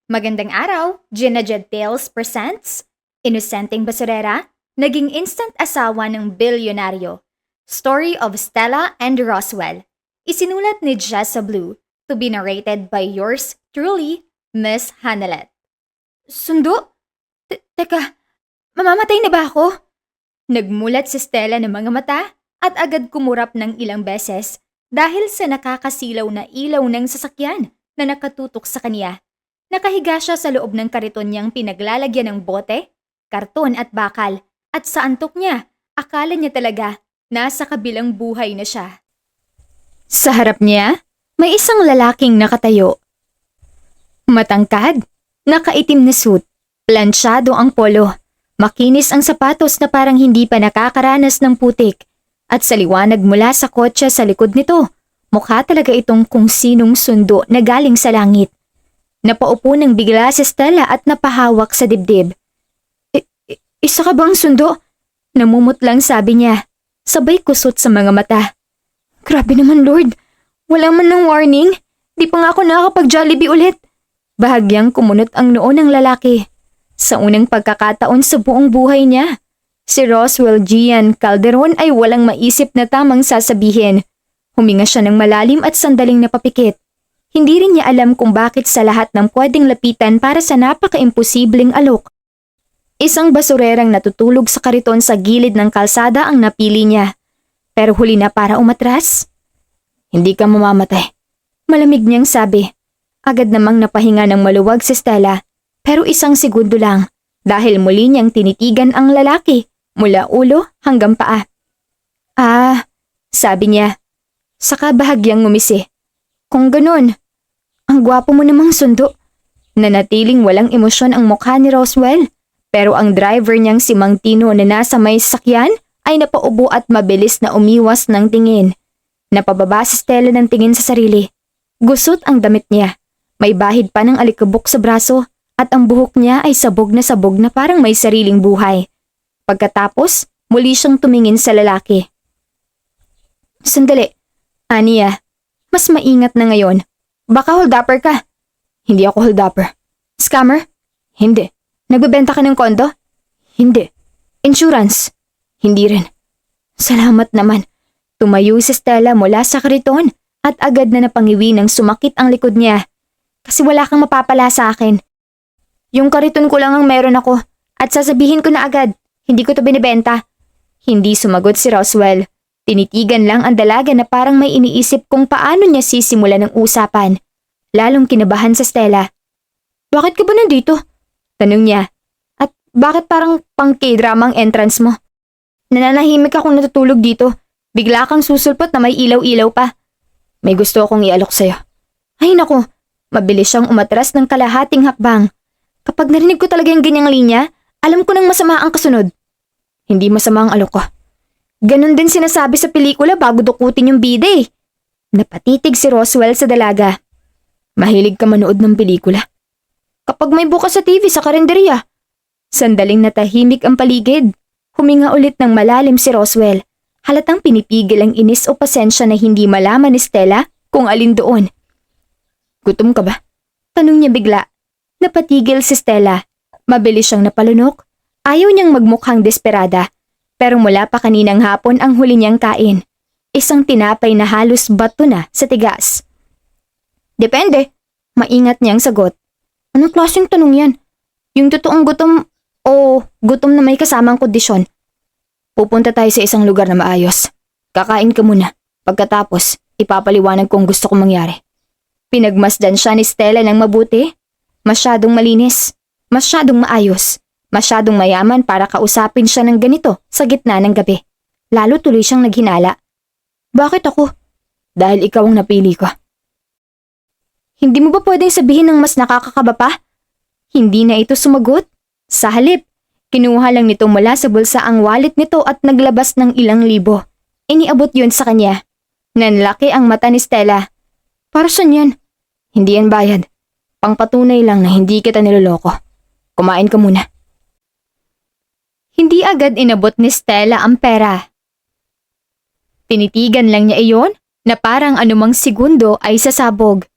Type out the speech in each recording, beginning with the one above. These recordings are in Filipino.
Magandang araw, Gina Jed Tales presents Inosenteng Basurera, naging instant asawa ng bilyonaryo. Story of Stella and Roswell. Isinulat ni Jessa Blue, to be narrated by yours truly, Miss Hanelet. Sundo? Teka, mamamatay na ba ako? Nagmulat si Stella ng mga mata at agad kumurap ng ilang beses dahil sa nakakasilaw na ilaw ng sasakyan na nakatutok sa kanya. Nakahiga siya sa loob ng kariton niyang pinaglalagyan ng bote, karton at bakal, at sa antok niya, akala niya talaga nasa kabilang buhay na siya. Sa harap niya, may isang lalaking nakatayo. Matangkad, nakaitim na suit, plansyado ang polo, makinis ang sapatos na parang hindi pa nakakaranas ng putik, at sa liwanag mula sa kotse sa likod nito, mukha talaga itong kung sinong sundo na galing sa langit. Napaupo ng bigla si Stella at napahawak sa dibdib. Isa ka bang sundo? Namumutlang sabi niya, sabay kusot sa mga mata. Grabe naman Lord, wala man ng warning, di pa nga ako nakakapag-Jollibee ulit. Bahagyang kumunot ang noo ng lalaki. Sa unang pagkakataon sa buong buhay niya, si Roswell Gian Calderon ay walang maisip na tamang sasabihin. Huminga siya ng malalim at sandaling napapikit. Hindi rin niya alam kung bakit sa lahat ng pwedeng lapitan para sa napaka-imposibleng alok. Isang basurerang natutulog sa kariton sa gilid ng kalsada ang napili niya. Pero huli na para umatras. Hindi ka mamamatay. Malamig niyang sabi. Agad namang napahinga ng maluwag si Stella. Pero isang segundo lang dahil muli niyang tinitigan ang lalaki mula ulo hanggang paa. Sabi niya. Saka bahagyang ngumisi. Kung ganun, ang gwapo mo namang sundo. Nanatiling walang emosyon ang mukha ni Roswell, pero ang driver niyang si Mang Tino na nasa may sakyan ay napaubo at mabilis na umiwas ng tingin. Napababa si Stella ng tingin sa sarili. Gusot ang damit niya. May bahid pa ng alikabok sa braso at ang buhok niya ay sabog na parang may sariling buhay. Pagkatapos, muli siyang tumingin sa lalaki. Sandali, Aniya, mas maingat na ngayon. Baka hold-upper ka. Hindi ako hold-upper. Scammer? Hindi. Nagbebenta ka ng kondo? Hindi. Insurance? Hindi rin. Salamat naman. Tumayo si Stella mula sa kariton at agad na napangiwi ng sumakit ang likod niya. Kasi wala kang mapapala sa akin. Yung kariton ko lang ang meron ako at sasabihin ko na agad, hindi ko to binibenta. Hindi sumagot si Roswell. Tinitigan lang ang dalaga na parang may iniisip kung paano niya sisimulan ng usapan. Lalong kinabahan sa Stella. Bakit ka ba nandito? Tanong niya. At bakit parang pang K-drama ang entrance mo? Nananahimik akong natutulog dito. Bigla kang susulpot na may ilaw-ilaw pa. May gusto akong ialok sa'yo. Ay nako, mabilis siyang umatras ng kalahating hakbang. Kapag narinig ko talaga yung ganyang linya, alam ko nang masama ang kasunod. Hindi masama ang alok ko. Ganon din sinasabi sa pelikula bago dukutin yung bida eh. Napatitig si Roswell sa dalaga. Mahilig ka manood ng pelikula? Kapag may bukas sa TV sa karinderya. Sandaling natahimik ang paligid. Huminga ulit ng malalim si Roswell. Halatang pinipigil ang inis o pasensya na hindi malaman ni Stella kung alin doon. Gutom ka ba? Tanong niya bigla. Napatigil si Stella. Mabilis siyang napalunok. Ayaw niyang magmukhang desperada. Pero mula pa kaninang hapon ang huli niyang kain. Isang tinapay na halos bato na sa tigas. Depende. Maingat niyang sagot. Anong klaseng tanong yan? Yung totoong gutom o gutom na may kasamang kondisyon? Pupunta tayo sa isang lugar na maayos. Kakain ka muna. Pagkatapos, ipapaliwanag kung gusto kong mangyari. Pinagmasdan siya ni Stella ng mabuti. Masyadong malinis. Masyadong maayos. Masyadong mayaman para kausapin siya ng ganito sa gitna ng gabi. Lalo tuloy siyang naghinala. Bakit ako? Dahil ikaw ang napili ko. Hindi mo ba pwedeng sabihin ng mas nakakakaba pa? Hindi na ito sumagot. Sa halip, kinuha lang nito mula sa bulsa ang wallet nito at naglabas ng ilang libo. Iniabot yun sa kanya. Nanlaki ang mata ni Stella. Para saan yan? Hindi yan bayad. Pangpatunay lang na hindi kita niloloko. Kumain ka muna. Hindi agad inabot ni Stella ang pera. Tinitigan lang niya iyon na parang anumang segundo ay sasabog.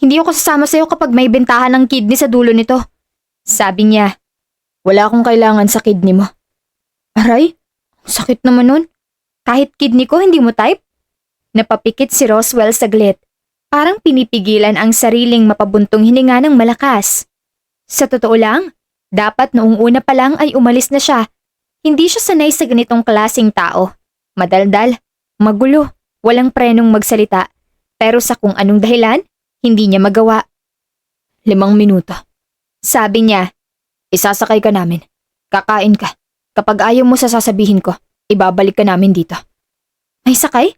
Hindi ako sasama sa'yo kapag may bentahan ng kidney sa dulo nito. Sabi niya. Wala akong kailangan sa kidney mo. Aray, sakit naman nun. Kahit kidney ko hindi mo type? Napapikit si Roswell saglit. Parang pinipigilan ang sariling mapabuntong hininga ng malakas. Sa totoo lang, dapat noong una pa lang ay umalis na siya. Hindi siya sanay sa ganitong klaseng tao. Madaldal, magulo, walang prenong magsalita. Pero sa kung anong dahilan, hindi niya magawa. 5 minuto. Sabi niya, isasakay ka namin. Kakain ka. Kapag ayaw mo sa sasabihin ko, ibabalik ka namin dito. May sakay?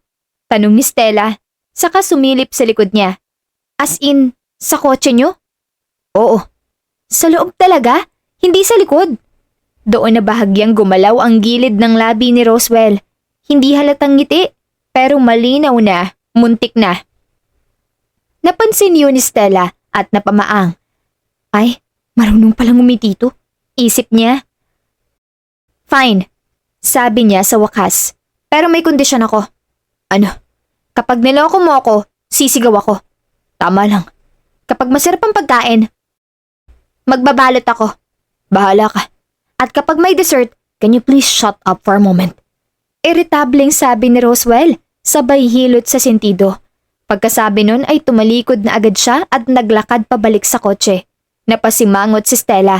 Tanong ni Stella, saka sumilip sa likod niya. As in, sa kotse niyo? Oo. Sa loob talaga? Hindi sa likod? Doon na bahagyang gumalaw ang gilid ng labi ni Roswell. Hindi halatang ngiti, pero malinaw na, muntik na. Napansin yun ni Stella at napamaang. Ay, marunong palang umiti to. Isip niya. Fine, sabi niya sa wakas. Pero may kondisyon ako. Ano? Kapag niloko mo ako, sisigaw ako. Tama lang. Kapag masarap ang pagkain, magbabalot ako. Bahala ka. At kapag may dessert, can you please shut up for a moment? Irritableng sabi ni Roswell, sabay hilot sa sentido. Pagkasabi nun ay tumalikod na agad siya at naglakad pabalik sa kotse. Napasimangot si Stella.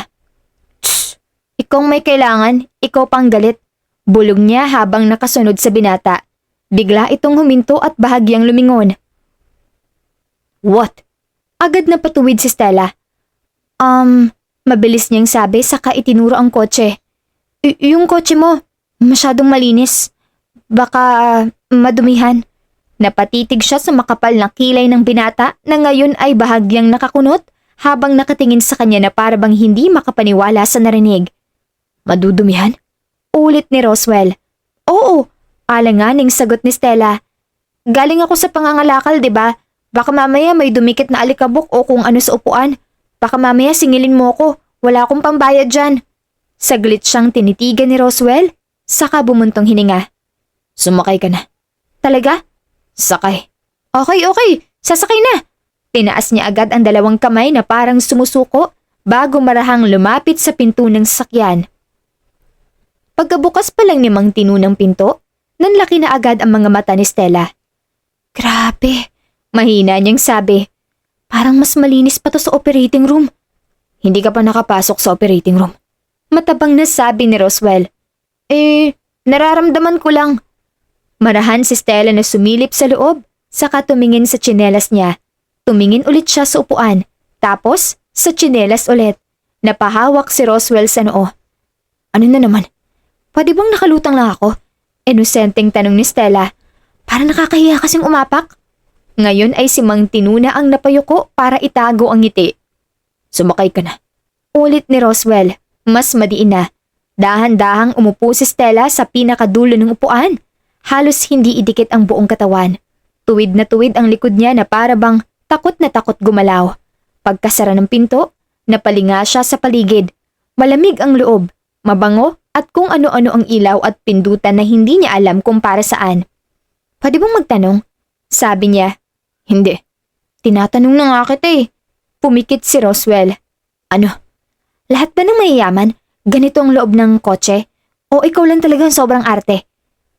Tss! Ikaw may kailangan, ikaw pang galit. Bulog niya habang nakasunod sa binata. Bigla itong huminto at bahagyang lumingon. What? Agad na patuwid si Stella. Mabilis niyang sabi saka itinuro ang kotse. Yung kotse mo, masyadong malinis. Baka madumihan. Napatitig siya sa makapal na kilay ng binata na ngayon ay bahagyang nakakunot habang nakatingin sa kanya na para bang hindi makapaniwala sa narinig. Madudumihan? Ulit ni Roswell. Oo, alanganing sagot ni Stella. Galing ako sa pangangalakal, 'di ba? Baka mamaya may dumikit na alikabok o kung ano sa upuan. Baka mamaya singilin mo ko. Wala akong pambayad dyan. Saglit siyang tinitigan ni Roswell, saka bumuntong hininga. Sumakay ka na. Talaga? Sakay. Okay. Sasakay na. Tinaas niya agad ang 2 kamay na parang sumusuko bago marahang lumapit sa pinto ng sasakyan. Pagkabukas pa lang ni Mang Tinu ng pinto, nanlaki na agad ang mga mata ni Stella. Grabe, mahina niyang sabi. Parang mas malinis pa to sa operating room. Hindi ka pa nakapasok sa operating room. Matabang na sabi ni Roswell. Nararamdaman ko lang. Marahan si Stella na sumilip sa loob, saka tumingin sa tsinelas niya. Tumingin ulit siya sa upuan, tapos sa tsinelas ulit. Napahawak si Roswell sa noo. Ano na naman? Pwede bang nakalutang lang ako? Inosenteng tanong ni Stella. Parang nakakahiya kasing umapak. Ngayon ay si Mang Tinu na ang napayuko para itago ang ngiti. Sumakay ka na. Ulit ni Roswell, mas madiin na. Dahan-dahang umupo si Stella sa pinakadulo ng upuan. Halos hindi idikit ang buong katawan. Tuwid na tuwid ang likod niya na para bang takot na takot gumalaw. Pagkasara ng pinto, napalinga siya sa paligid. Malamig ang loob, mabango at kung ano-ano ang ilaw at pindutan na hindi niya alam kung para saan. Pwede bang magtanong? Sabi niya. Hindi. Tinatanong na nga kita eh. Pumikit si Roswell. Ano? Lahat ba ng mayayaman, ganito ang loob ng kotse? O ikaw lang talagang sobrang arte?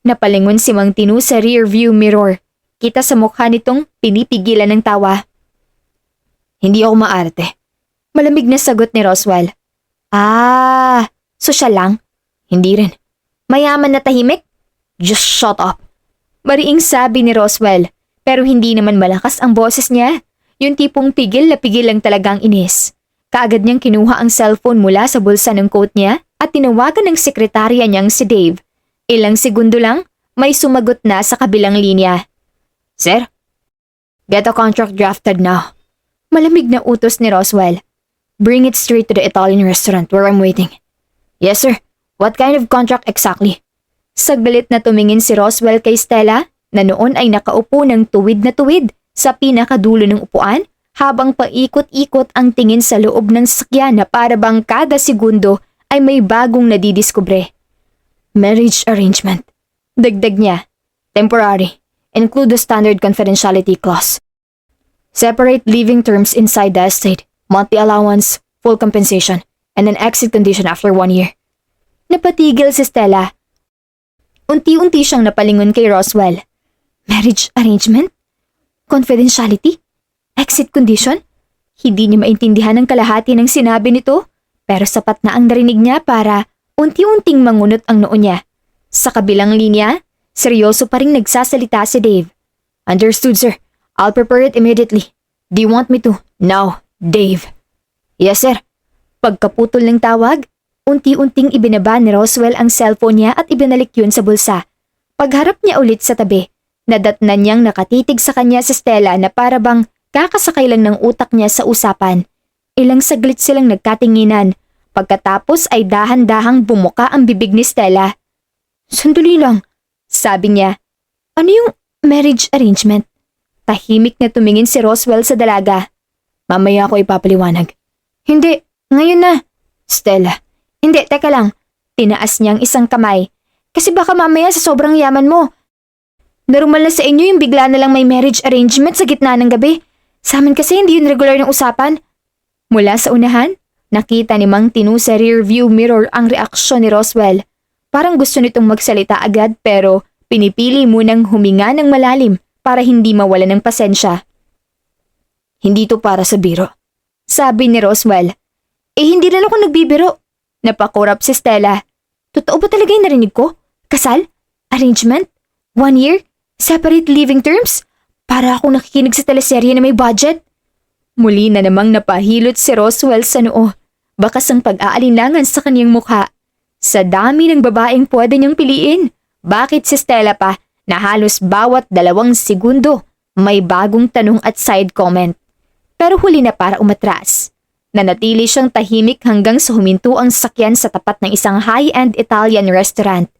Napalingon si Mang Tinu sa rear view mirror. Kita sa mukha nitong pinipigilan ng tawa. Hindi ako maarte. Malamig na sagot ni Roswell. Sosyal lang? Hindi rin. Mayaman na tahimik? Just shut up. Mariing sabi ni Roswell, pero hindi naman malakas ang boses niya. Yung tipong pigil na pigil lang talagang inis. Kaagad niyang kinuha ang cellphone mula sa bulsa ng coat niya at tinawagan ng sekretarya niyang si Dave. Ilang segundo lang, may sumagot na sa kabilang linya. Sir? Get a contract drafted now. Malamig na utos ni Roswell. Bring it straight to the Italian restaurant where I'm waiting. Yes sir. What kind of contract exactly? Saglit na tumingin si Roswell kay Stella na noon ay nakaupo ng tuwid na tuwid sa pinakadulo ng upuan habang paikot-ikot ang tingin sa loob ng sasakyan na para bang kada segundo ay may bagong nadidiskubre. Marriage arrangement. Dagdag niya. Temporary. Include the standard confidentiality clause. Separate living terms inside the estate, monthly allowance, full compensation, and an exit condition after 1 year. Napatigil si Stella. Unti-unti siyang napalingon kay Roswell. Marriage arrangement? Confidentiality? Exit condition? Hindi niya maintindihan ang kalahati ng sinabi nito, pero sapat na ang narinig niya para unti-unting mangunot ang noo niya. Sa kabilang linya, seryoso pa ring nagsasalita si Dave. Understood, sir. I'll prepare it immediately. Do you want me to? Now, Dave. Yes, sir. Pagkaputol ng tawag, unti-unting ibinaba ni Roswell ang cellphone niya at ibinalik yun sa bulsa. Pagharap niya ulit sa tabi, nadatnan niyang nakatitig sa kanya si Stella na para bang kakasakay lang ng utak niya sa usapan. Ilang saglit silang nagkatinginan. Pagkatapos ay dahan-dahang bumuka ang bibig ni Stella. Sandali lang, sabi niya. Ano yung marriage arrangement? Tahimik na tumingin si Roswell sa dalaga. Mamaya ako ipapaliwanag. Hindi, ngayon na. Stella, hindi, teka lang. Tinaas niyang isang kamay. Kasi baka mamaya sa sobrang yaman mo. Normal na sa inyo yung bigla na lang may marriage arrangement sa gitna ng gabi. Sa amin kasi hindi yun regular ng usapan. Mula sa unahan, nakita ni Mang Tinu sa rear view mirror ang reaksyon ni Roswell. Parang gusto nitong magsalita agad pero pinipili munang huminga ng malalim para hindi mawala ng pasensya. Hindi to para sa biro, sabi ni Roswell. Hindi rin ako nagbibiro. Napakurap si Stella. Totoo ba talaga yung narinig ko? Kasal? Arrangement? 1 year? Separate living terms? Para akong nakikinig sa teleserye na may budget. Muli na namang napahilot si Roswell sa noo. Bakas ang pag-aalinlangan sa kanyang mukha. Sa dami ng babaeng pwede niyang piliin, bakit si Stella pa na halos bawat 2 segundo may bagong tanong at side comment. Pero huli na para umatras. Nanatili siyang tahimik hanggang sa huminto ang sasakyan sa tapat ng isang high-end Italian restaurant.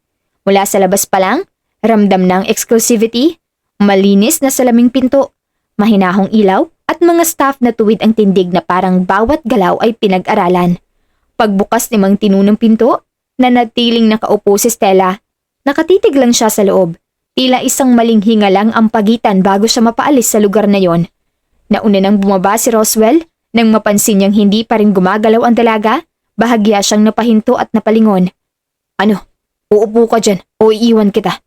Mula sa labas pa lang, ramdam ng exclusivity, malinis na salaming pinto, mahinahong ilaw at mga staff na tuwid ang tindig na parang bawat galaw ay pinag-aralan. Pagbukas ni Mang Tinu ng pinto, nanatiling nakaupo si Stella. Nakatitig lang siya sa loob. Tila isang maling hinga lang ang pagitan bago siya mapaalis sa lugar na yon. Nauna nang bumaba si Roswell, nang mapansin niyang hindi pa rin gumagalaw ang dalaga, bahagya siyang napahinto at napalingon. Ano? Uupo ka dyan o iiwan kita?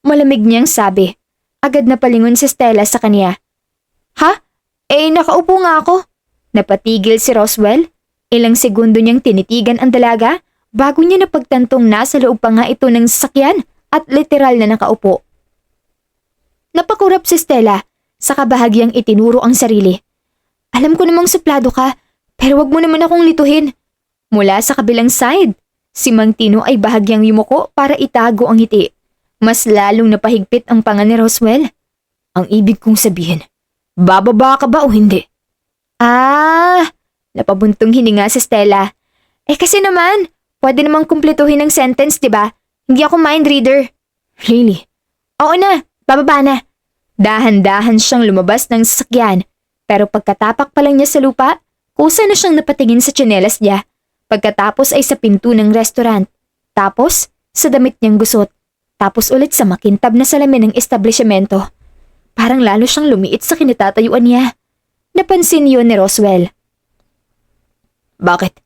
Malamig niyang sabi. Agad napalingon si Stella sa kanya. Ha? Nakaupo nga ako. Napatigil si Roswell. Ilang segundo niyang tinitigan ang dalaga bago niya napagtantong nasa loob pa nga ito ng sasakyan at literal na nakaupo. Napakurap si Stella, saka bahagyang itinuro ang sarili. Alam ko namang suplado ka, pero wag mo naman akong lituhin. Mula sa kabilang side, si Mang Tinu ay bahagyang yumuko para itago ang ngiti. Mas lalong napahigpit ang panga ni Roswell. Ang ibig kong sabihin, bababa ka ba o hindi? Napabuntong hininga si Stella. Kasi naman, pwede namang kumpletuhin ang sentence, diba? Hindi ako mind reader. Really? Oo na, bababa na. Dahan-dahan siyang lumabas ng sasakyan, pero pagkatapak pa lang niya sa lupa, kusa na siyang napatingin sa tsinelas niya. Pagkatapos ay sa pinto ng restaurant, tapos sa damit niyang gusot, tapos ulit sa makintab na salamin ng establishmento. Parang lalo siyang lumiit sa kinatatayuan niya. Napansin yun ni Roswell. Bakit?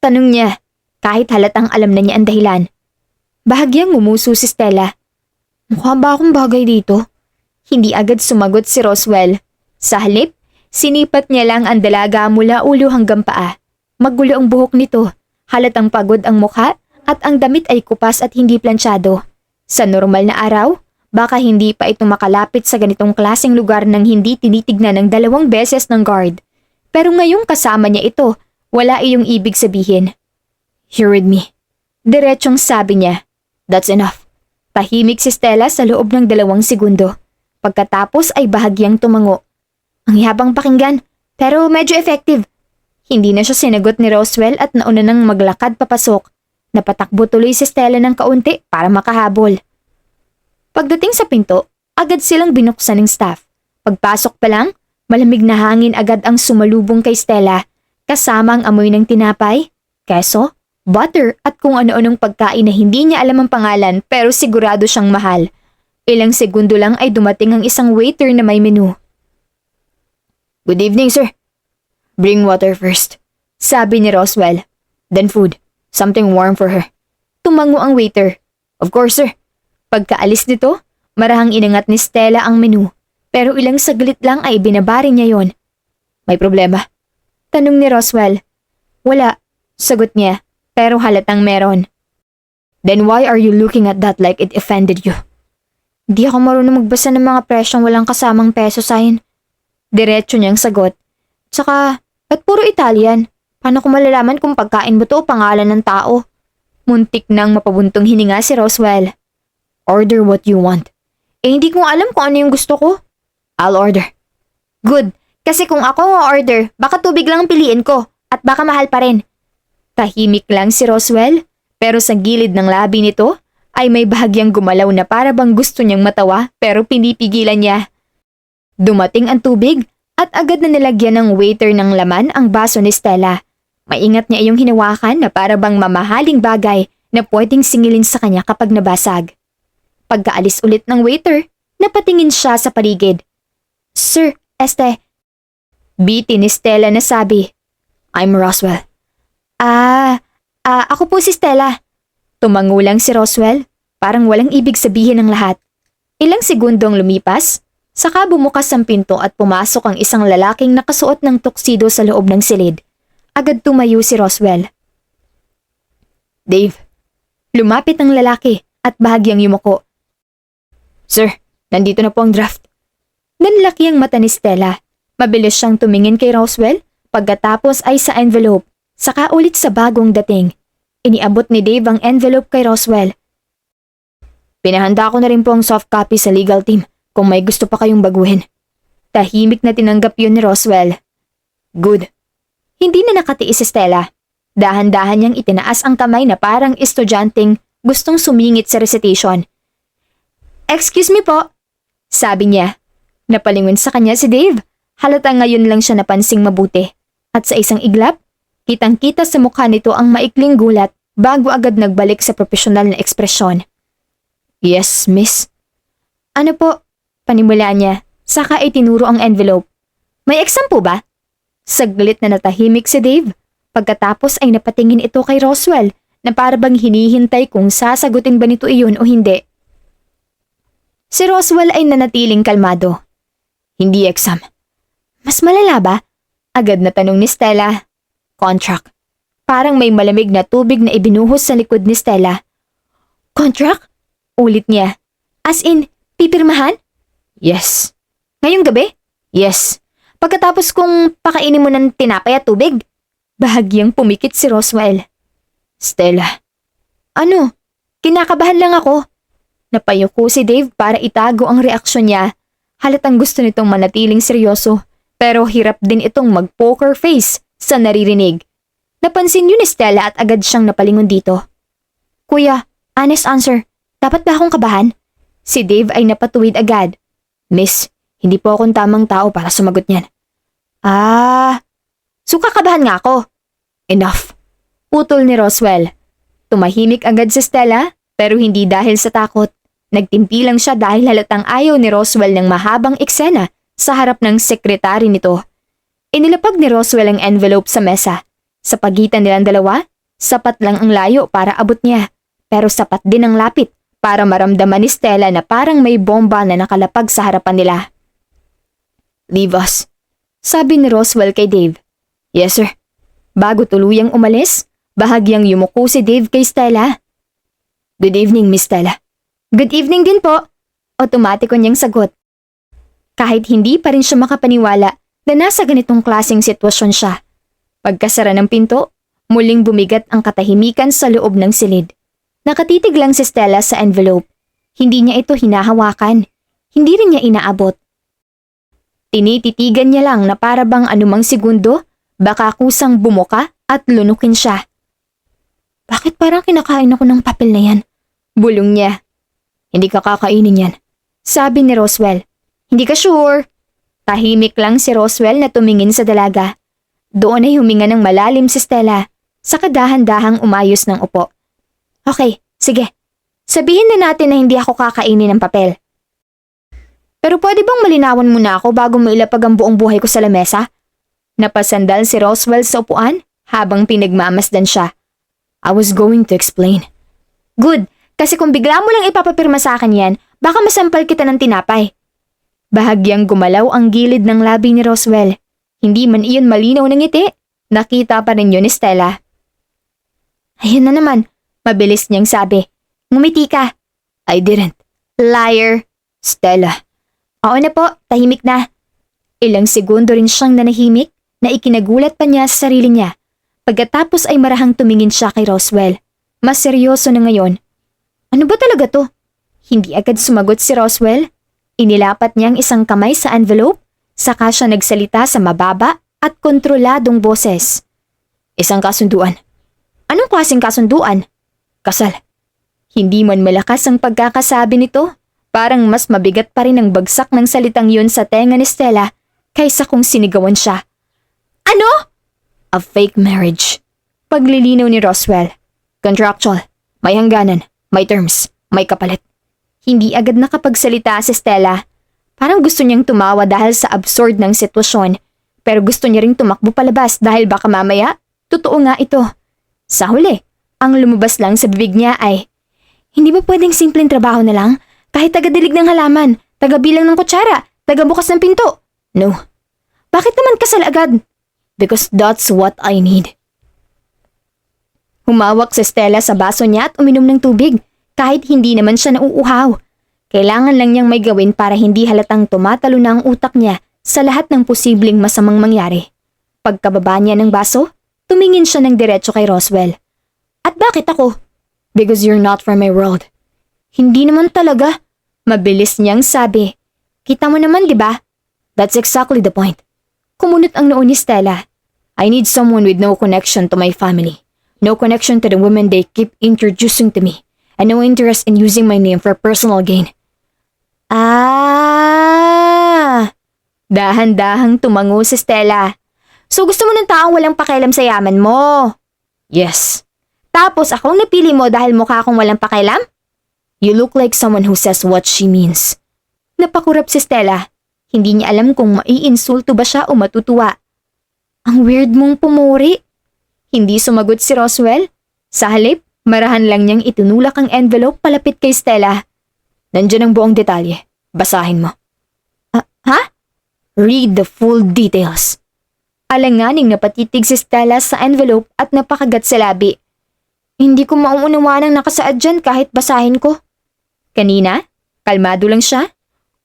Tanong niya, kahit halatang alam na niya ang dahilan. Bahagyang ngumuso si Stella. Mukha ba akong bagay dito? Hindi agad sumagot si Roswell. Sa halip, sinipat niya lang ang dalaga mula ulo hanggang paa. Magulo ang buhok nito, halatang pagod ang mukha at ang damit ay kupas at hindi plansyado. Sa normal na araw, baka hindi pa ito makalapit sa ganitong klaseng lugar nang hindi tinitignan ng 2 beses ng guard. Pero ngayong kasama niya ito, wala iyong ibig sabihin. You're with me. Diretsong sabi niya. That's enough. Tahimik si Stella sa loob ng 2 segundo. Pagkatapos ay bahagyang tumango. Ang yabang pakinggan, pero medyo effective. Hindi na siya sinagot ni Roswell at nauna nang maglakad papasok. Napatakbo tuloy si Stella ng kaunti para makahabol. Pagdating sa pinto, agad silang binuksan ng staff. Pagpasok pa lang, malamig na hangin agad ang sumalubong kay Stella, kasama ang amoy ng tinapay, keso, butter at kung ano-anong pagkain na hindi niya alam ang pangalan pero sigurado siyang mahal. Ilang segundo lang ay dumating ang isang waiter na may menu. Good evening, sir. Bring water first, sabi ni Roswell. Then food. Something warm for her. Tumango ang waiter. Of course, sir. Pagkaalis nito, marahang inangat ni Stella ang menu. Pero ilang saglit lang ay binabari niya yon. May problema? Tanong ni Roswell. Wala, sagot niya. Pero halatang meron. Then why are you looking at that like it offended you? Di ako marunong magbasa ng mga presyong walang kasamang peso sign. Diretso niyang sagot. Tsaka, ba't puro Italian? Paano ko malalaman kung pagkain mo to o pangalan ng tao? Muntik nang mapabuntong hininga si Roswell. Order what you want. Hindi ko alam kung ano yung gusto ko. I'll order. Good, kasi kung ako order, baka tubig lang ang piliin ko at baka mahal pa rin. Tahimik lang si Roswell, pero sa gilid ng labi nito ay may bahagyang gumalaw na para bang gusto niyang matawa pero pinipigilan niya. Dumating ang tubig at agad na nilagyan ng waiter ng laman ang baso ni Stella. Maingat niya iyong hinawakan na para bang mamahaling bagay na pwedeng singilin sa kanya kapag nabasag. Pagkaalis ulit ng waiter, napatingin siya sa paligid. Sir, Biti ni Stella na sabi. I'm Roswell. Ako po si Stella. Tumango lang si Roswell, parang walang ibig sabihin ng lahat. Ilang segundong lumipas, saka bumukas ang pinto at pumasok ang isang lalaking nakasuot ng tuxedo sa loob ng silid. Agad tumayo si Roswell. Dave. Lumapit ang lalaki at bahagyang yumuko. Sir, nandito na po ang draft. Nanlaki ang mata ni Stella. Mabilis siyang tumingin kay Roswell, pagkatapos ay sa envelope, saka ulit sa bagong dating. Iniabot ni Dave ang envelope kay Roswell. Pinahanda ko na rin po ang soft copy sa legal team kung may gusto pa kayong baguhin. Tahimik na tinanggap yun ni Roswell. Good. Hindi na nakatiis si Stella. Dahan-dahan niyang itinaas ang kamay na parang estudyanteng gustong sumingit sa recitation. Excuse me po, sabi niya. Napalingon sa kanya si Dave. Halatang ngayon lang siya napansing mabuti. At sa isang iglap, kitang-kita sa mukha nito ang maikling gulat bago agad nagbalik sa profesional na ekspresyon. Yes, miss. Ano po? Panimula niya, saka itinuro ang envelope. May exam po ba? Saglit na natahimik si Dave. Pagkatapos ay napatingin ito kay Roswell na parabang hinihintay kung sasagutin ba nito iyon o hindi. Si Roswell ay nanatiling kalmado. Hindi exam. Mas malala ba? Agad na tanong ni Stella. Contract. Parang may malamig na tubig na ibinuhos sa likod ni Stella. Contract? Ulit niya. As in, pipirmahan? Yes. Ngayong gabi? Yes. Pagkatapos kong pakainin mo ng tinapay at tubig? Bahagyang pumikit si Roswell. Stella. Ano? Kinakabahan lang ako. Napayuko si Dave para itago ang reaksyon niya. Halatang gusto nitong manatiling seryoso, pero hirap din itong mag-poker face sa naririnig. Napansin yun ni Stella at agad siyang napalingon dito. Kuya, honest answer, dapat ba akong kabahan? Si Dave ay napatuwid agad. Miss, hindi po akong tamang tao para sumagot niyan. So kakabahan nga ako. Enough. Putol ni Roswell. Tumahimik agad si Stella, pero hindi dahil sa takot. Nagtimpi lang siya dahil halatang ayaw ni Roswell ng mahabang eksena sa harap ng sekretary nito. Inilapag ni Roswell ang envelope sa mesa. Sa pagitan nilang dalawa, sapat lang ang layo para abot niya, pero sapat din ang lapit para maramdaman ni Stella na parang may bomba na nakalapag sa harapan nila. Leave us, sabi ni Roswell kay Dave. Yes sir. Bago tuluyang umalis, bahagyang yumuko si Dave kay Stella. Good evening, Miss Stella. Good evening din po. Otomatiko niyang sagot. Kahit hindi pa rin siya makapaniwala na nasa ganitong klaseng sitwasyon siya. Pagkasara ng pinto, muling bumigat ang katahimikan sa loob ng silid. Nakatitig lang si Stella sa envelope. Hindi niya ito hinahawakan. Hindi rin niya inaabot. Tinititigan niya lang na para bang anumang segundo, baka kusang bumuka at lunukin siya. Bakit parang kinakain ako ng papel na yan? Bulong niya. Hindi ka kakainin yan, sabi ni Roswell. Hindi ka sure? Tahimik lang si Roswell na tumingin sa dalaga. Doon ay huminga ng malalim si Stella, saka dahan-dahang umayos ng upo. Okay, sige. Sabihin na natin na hindi ako kakainin ng papel. Pero pwede bang malinawan mo na ako bago mo ilapag ang buong buhay ko sa lamesa? Napasandal si Roswell sa upuan habang pinagmamasdan siya. I was going to explain. Good, kasi kung bigla mo lang ipapapirma sa akin yan, baka masampal kita ng tinapay. Bahagyang gumalaw ang gilid ng labi ni Roswell. Hindi man iyon malinaw ng ngiti, nakita pa rin yun ni Stella. Ayun na naman, mabilis niyang sabi. Ngumiti ka. I didn't. Liar. Stella. Oo na po, tahimik na. Ilang segundo rin siyang nanahimik na ikinagulat pa niya sa sarili niya. Pagkatapos ay marahang tumingin siya kay Roswell. Mas seryoso na ngayon. Ano ba talaga to? Hindi agad sumagot si Roswell. Inilapat niya ang isang kamay sa envelope, saka siya nagsalita sa mababa at kontroladong boses. Isang kasunduan. Anong klaseng kasunduan? Kasal. Hindi man malakas ang pagkakasabi nito, parang mas mabigat pa rin ang bagsak ng salitang yun sa tenga ni Stella kaysa kung sinigawan siya. Ano? A fake marriage. Paglilinaw ni Roswell. Contractual. May hangganan. May terms. May kapalit. Hindi agad nakapagsalita si Stella. Parang gusto niyang tumawa dahil sa absurd ng sitwasyon, pero gusto niya ring tumakbo palabas dahil baka mamaya, totoo nga ito. Sa huli, ang lumabas lang sa bibig niya ay, hindi ba pwedeng simpleng trabaho na lang? Kahit tagadilig ng halaman, tagabilang ng kutsara, tagabukas ng pinto? No. Bakit naman kasal agad? Because that's what I need. Humawak si Stella sa baso niya at uminom ng tubig, kahit hindi naman siya nauuhaw. Kailangan lang niyang may gawin para hindi halatang tumatalo na ang utak niya sa lahat ng posibleng masamang mangyari. Pagkababa niya ng baso, tumingin siya ng diretso kay Roswell. At bakit ako? Because you're not from my world. Hindi naman talaga. Mabilis niyang sabi. Kita mo naman, di ba? That's exactly the point. Kumunot ang noo ni Stella. I need someone with no connection to my family. No connection to the women they keep introducing to me. And no interest in using my name for personal gain. Dahan-dahang tumango si Stella. So gusto mo ng taong walang pakialam sa yaman mo? Yes. Tapos akong napili mo dahil mukha akong walang pakialam? You look like someone who says what she means. Napakurap si Stella. Hindi niya alam kung maiinsulto ba siya o matutuwa. Ang weird mong pumuri. Hindi sumagot si Roswell. Sa halip, marahan lang niyang itinulak ang envelope palapit kay Stella. Nandiyan ang buong detalye. Basahin mo. Ha? Read the full details. Alanganing napatitig si Stella sa envelope at napakagat sa labi. Hindi ko mauunawaan ang nakasaad dyan kahit basahin ko. Kanina, kalmado lang siya.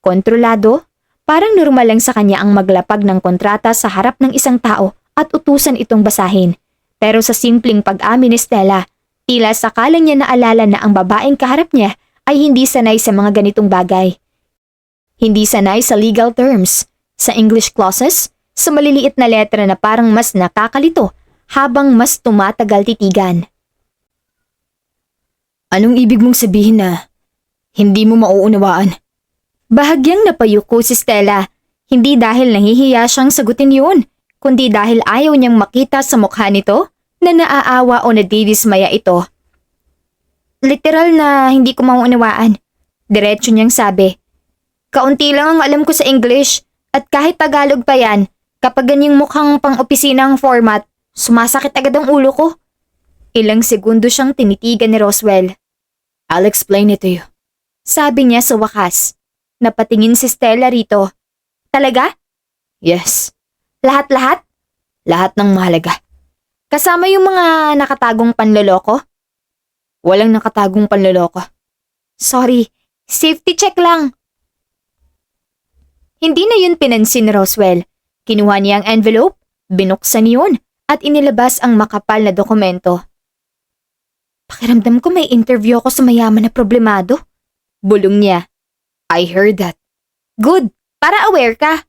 Kontrolado. Parang normal lang sa kanya ang maglapag ng kontrata sa harap ng isang tao at utusan itong basahin. Pero sa simpleng pag-amin ni Stella, tila sakalang niya naalala na ang babaeng kaharap niya ay hindi sanay sa mga ganitong bagay. Hindi sanay sa legal terms, sa English clauses, sa maliliit na letra na parang mas nakakalito habang mas tumatagal titigan. Anong ibig mong sabihin na hindi mo mauunawaan? Bahagyang napayuko si Stella, hindi dahil nahihiya siyang sagutin yun, kundi dahil ayaw niyang makita sa mukha nito na naaawa o nadidismaya ito. Literal na hindi ko mauunawaan. Diretso niyang sabi. Kaunti lang ang alam ko sa English at kahit Tagalog pa yan, kapag ganyang mukhang pang-opisina ang format, sumasakit agad ang ulo ko. Ilang segundo siyang tinitigan ni Roswell. I'll explain it to you. Sabi niya sa wakas. Napatingin si Stella rito. Talaga? Yes. Lahat-lahat? Lahat ng mahalaga. Kasama yung mga nakatagong panloloko? Walang nakatagong panloloko. Sorry, safety check lang. Hindi na yun pinansin ni Roswell. Kinuha niya ang envelope, binuksan yun, at inilabas ang makapal na dokumento. Pakiramdam ko may interview ako sa mayaman na problemado. Bulong niya. I heard that. Good, para aware ka.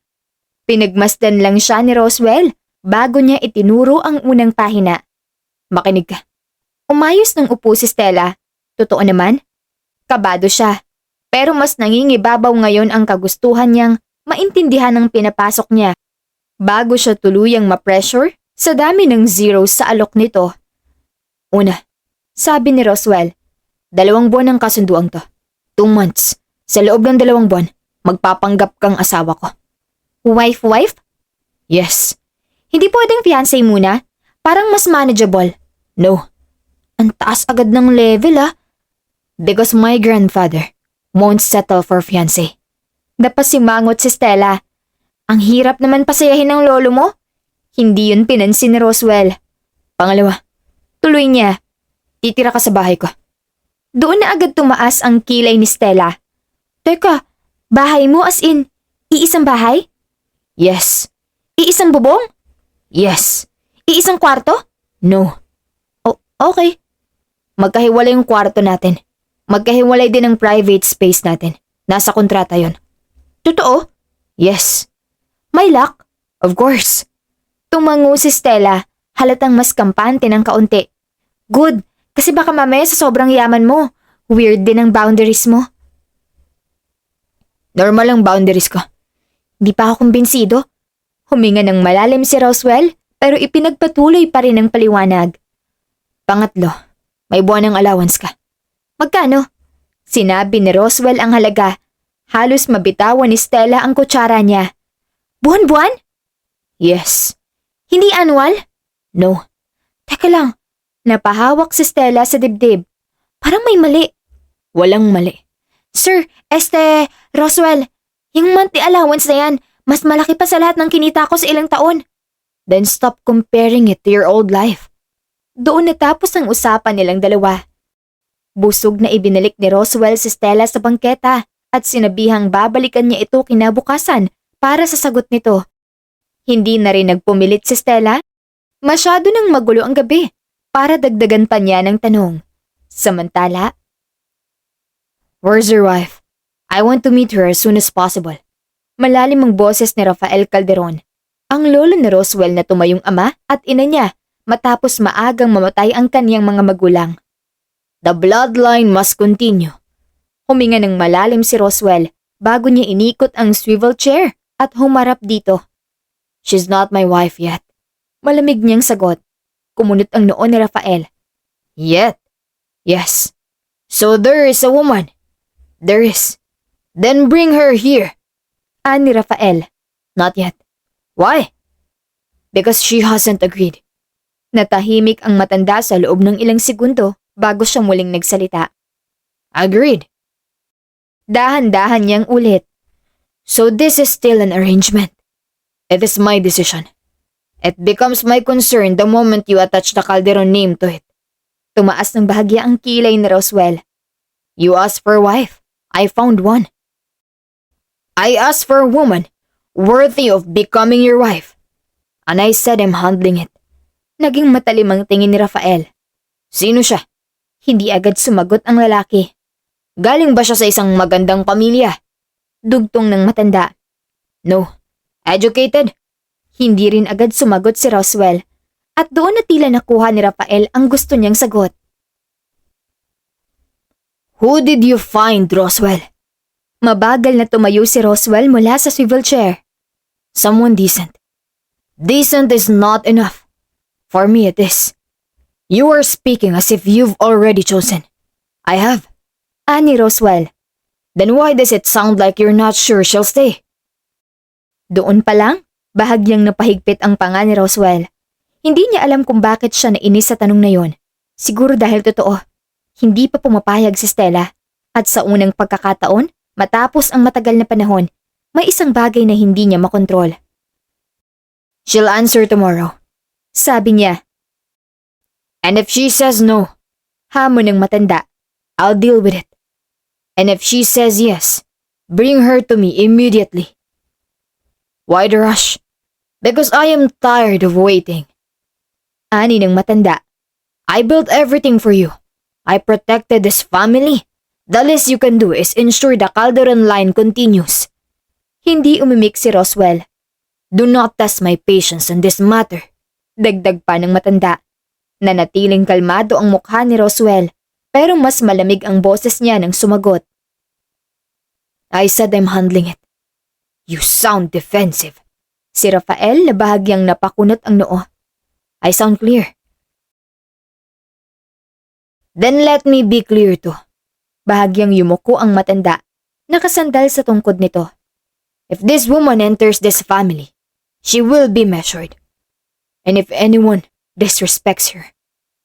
Pinagmasdan lang siya ni Roswell bago niya itinuro ang unang pahina. Makinig ka. Umayos ng upo si Stella. Totoo naman, kabado siya. Pero mas nangingibabaw ngayon ang kagustuhan niyang maintindihan ang pinapasok niya. Bago siya tuluyang ma-pressure sa dami ng zero sa alok nito. Una, sabi ni Roswell, 2 buwan ang kasunduang to. 2 months. Sa loob ng 2 buwan, Magpapanggap kang asawa ko. Wife? Yes. Hindi pwedeng fiancé muna? Parang mas manageable. No. Ang taas agad ng level Because my grandfather won't settle for fiancé. Napasimangot si Stella. Ang hirap naman pasayahin ng lolo mo. Hindi yun pinansin ni Roswell. Pangalawa, Tuloy niya. titira ka sa bahay ko. Doon na agad tumaas ang kilay ni Stella. Teka, bahay mo as in, iisang bahay? Yes. Iisang bubong? Yes. Iisang kwarto? No. Okay. Magkahiwalay yung kwarto natin. Magkahiwalay din ang private space natin. Nasa kontrata yon. Totoo? Yes. May lock? Of course. Tumango si Stella, halatang mas kampante ng kaunti. Good, kasi baka mamaya sa sobrang yaman mo, weird din ang boundaries mo. Normal ang boundaries ko. Di pa ako kumbinsido. Huminga ng malalim si Roswell, pero ipinagpatuloy pa rin ang paliwanag. Pangatlo, may buwan ng allowance ka. Magkano? Sinabi ni Roswell ang halaga. Halos mabitawan ni Stella ang kutsara niya. Buwan-buwan? Yes. Hindi annual? No. Teka lang, napahawak si Stella sa dibdib. Parang may mali. Walang mali. Sir, Roswell, yung monthly allowance na yan, mas malaki pa sa lahat ng kinita ko sa ilang taon. Then stop comparing it to your old life. Doon natapos ang usapan nilang dalawa. Busog na ibinalik ni Roswell si Stella sa bangketa at sinabihang babalikan niya ito kinabukasan para sa sagot nito. Hindi na rin nagpumilit si Stella. Masyado nang magulo ang gabi para dagdagan pa niya ng tanong. Samantala, Where's your wife? I want to meet her as soon as possible. malalim ang boses ni Rafael Calderon, ang lolo ni Roswell na tumayong ama at ina niya matapos maagang mamatay ang kaniyang mga magulang. The bloodline must continue. Huminga ng malalim si Roswell bago niya inikot ang swivel chair at humarap dito. She's not my wife yet. Malamig niyang sagot. Kumunot ang noo ni Rafael. Yet? Yes. So there is a woman. There is. Then bring her here. Ani Rafael. Not yet. Why? Because she hasn't agreed. Natahimik ang matanda sa loob ng ilang segundo bago siya muling nagsalita. Agreed. Dahan-dahan niyang ulit. So this is still an arrangement. It is my decision. It becomes my concern the moment you attach the Calderon name to it. Tumaas ng bahagya ang kilay ni Roswell. You asked for a wife. I found one. I asked for a woman worthy of becoming your wife. And I said I'm handling it. Naging matalim ang tingin ni Rafael. Sino siya? Hindi agad sumagot ang lalaki. Galing ba siya sa isang magandang pamilya? Dugtong ng matanda. No. Educated? Hindi rin agad sumagot si Roswell. At doon na tila nakuha ni Rafael ang gusto niyang sagot. Who did you find, Roswell? Mabagal na tumayo si Roswell mula sa swivel chair. Someone decent. Decent is not enough. For me it is. You are speaking as if you've already chosen. I have. Ani Roswell. Then why does it sound like you're not sure she'll stay? Doon pa lang, bahagyang napahigpit ang panga ni Roswell. Hindi niya alam kung bakit siya nainis sa tanong na yon. Siguro dahil totoo. Hindi pa pumapayag si Stella. At sa unang pagkakataon, matapos ang matagal na panahon, may isang bagay na hindi niya makontrol. She'll answer tomorrow. Sabi niya. And if she says no, Hamon ng matanda. I'll deal with it. And if she says yes, bring her to me immediately. Why the rush? Because I am tired of waiting. Ani ng matanda. I built everything for you. I protected this family. The least you can do is ensure the Calderon line continues. Hindi umimik si Roswell. Do not test my patience in this matter. Dagdag pa ng matanda. Nanatiling kalmado ang mukha ni Roswell, pero mas malamig ang boses niya nang sumagot. I said I'm handling it. You sound defensive. Si Rafael na bahagyang napakunot ang noo. I sound clear. Then let me be clear too. Bahagyang yumuko ang matanda. Nakasandal sa tungkod nito. If this woman enters this family, she will be measured. And if anyone disrespects her,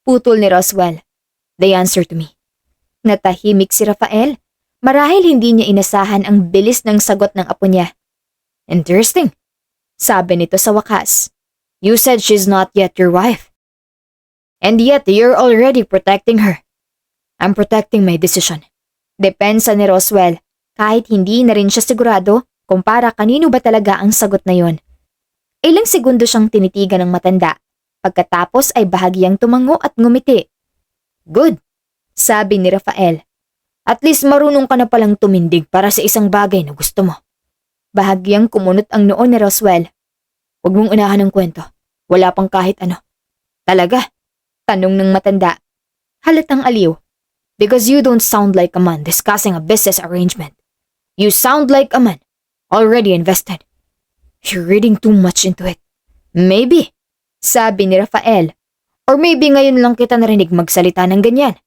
Putol ni Roswell. they answer to me. Natahimik si Rafael. Marahil hindi niya inasahan ang bilis ng sagot ng apo niya. Interesting. Sabi nito sa wakas. You said she's not yet your wife. And yet you're already protecting her. I'm protecting my decision. Depensa ni Roswell. Kahit hindi na rin siya sigurado kung para kanino ba talaga ang sagot na yon. Ilang segundo siyang tinitigan ng matanda. Pagkatapos ay bahagyang tumango at ngumiti. Good. Sabi ni Rafael. At least marunong ka na palang tumindig para sa isang bagay na gusto mo. Bahagyang kumunot ang noo ni Roswell. Huwag mong unahan ng kwento. Wala pang kahit ano. Talaga? Tanong ng matanda. Halatang aliw. Because you don't sound like a man discussing a business arrangement. You sound like a man already invested. You're reading too much into it. Maybe. Sabi ni Rafael. Or maybe ngayon lang kita narinig magsalita ng ganyan.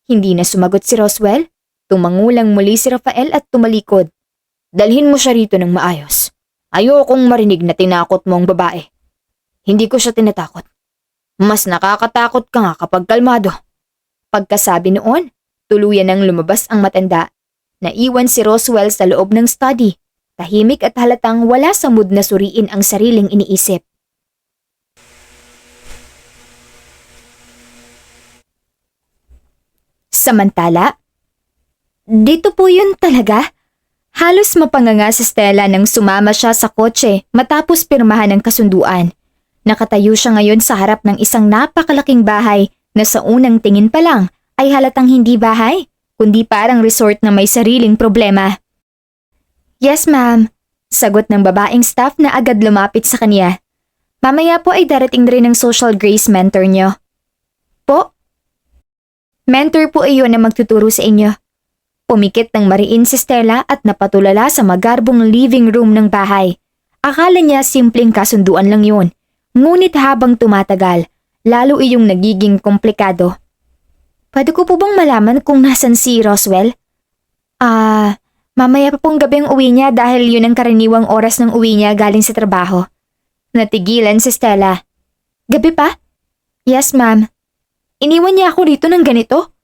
Hindi na sumagot si Roswell. Tumangulang muli si Rafael at tumalikod. Dalhin mo siya rito ng maayos. Ayokong marinig na tinakot mo ang babae. Hindi ko siya tinatakot. Mas nakakatakot ka nga kapag kalmado. Pagkasabi noon, tuluyan nang lumabas ang matanda. Naiwan si Roswell sa loob ng study. Tahimik at halatang wala sa mood na suriin ang sariling iniisip. Samantala, dito po yun talaga? Halos mapanganga si Stella nang sumama siya sa kotse matapos pirmahan ng kasunduan. Nakatayo siya ngayon sa harap ng isang napakalaking bahay na sa unang tingin pa lang ay halatang hindi bahay, kundi parang resort na may sariling problema. Yes ma'am, sagot ng babaeng staff na agad lumapit sa kanya. Mamaya po ay darating rin ng social grace mentor niyo. Po? Mentor po iyon na magtuturo sa inyo. Pumikit ng mariin si Stella at napatulala sa magarbong living room ng bahay. Akala niya simpleng kasunduan lang yun. Ngunit habang tumatagal, lalo iyong nagiging komplikado. Pwede ko po bang malaman kung nasan si Roswell? Mamaya pa pong gabi ang uwi niya dahil yun ang karaniwang oras ng uwi niya galing sa trabaho. Natigilan si Stella. Gabi pa? Yes ma'am. Iniwan niya ako rito ng ganito?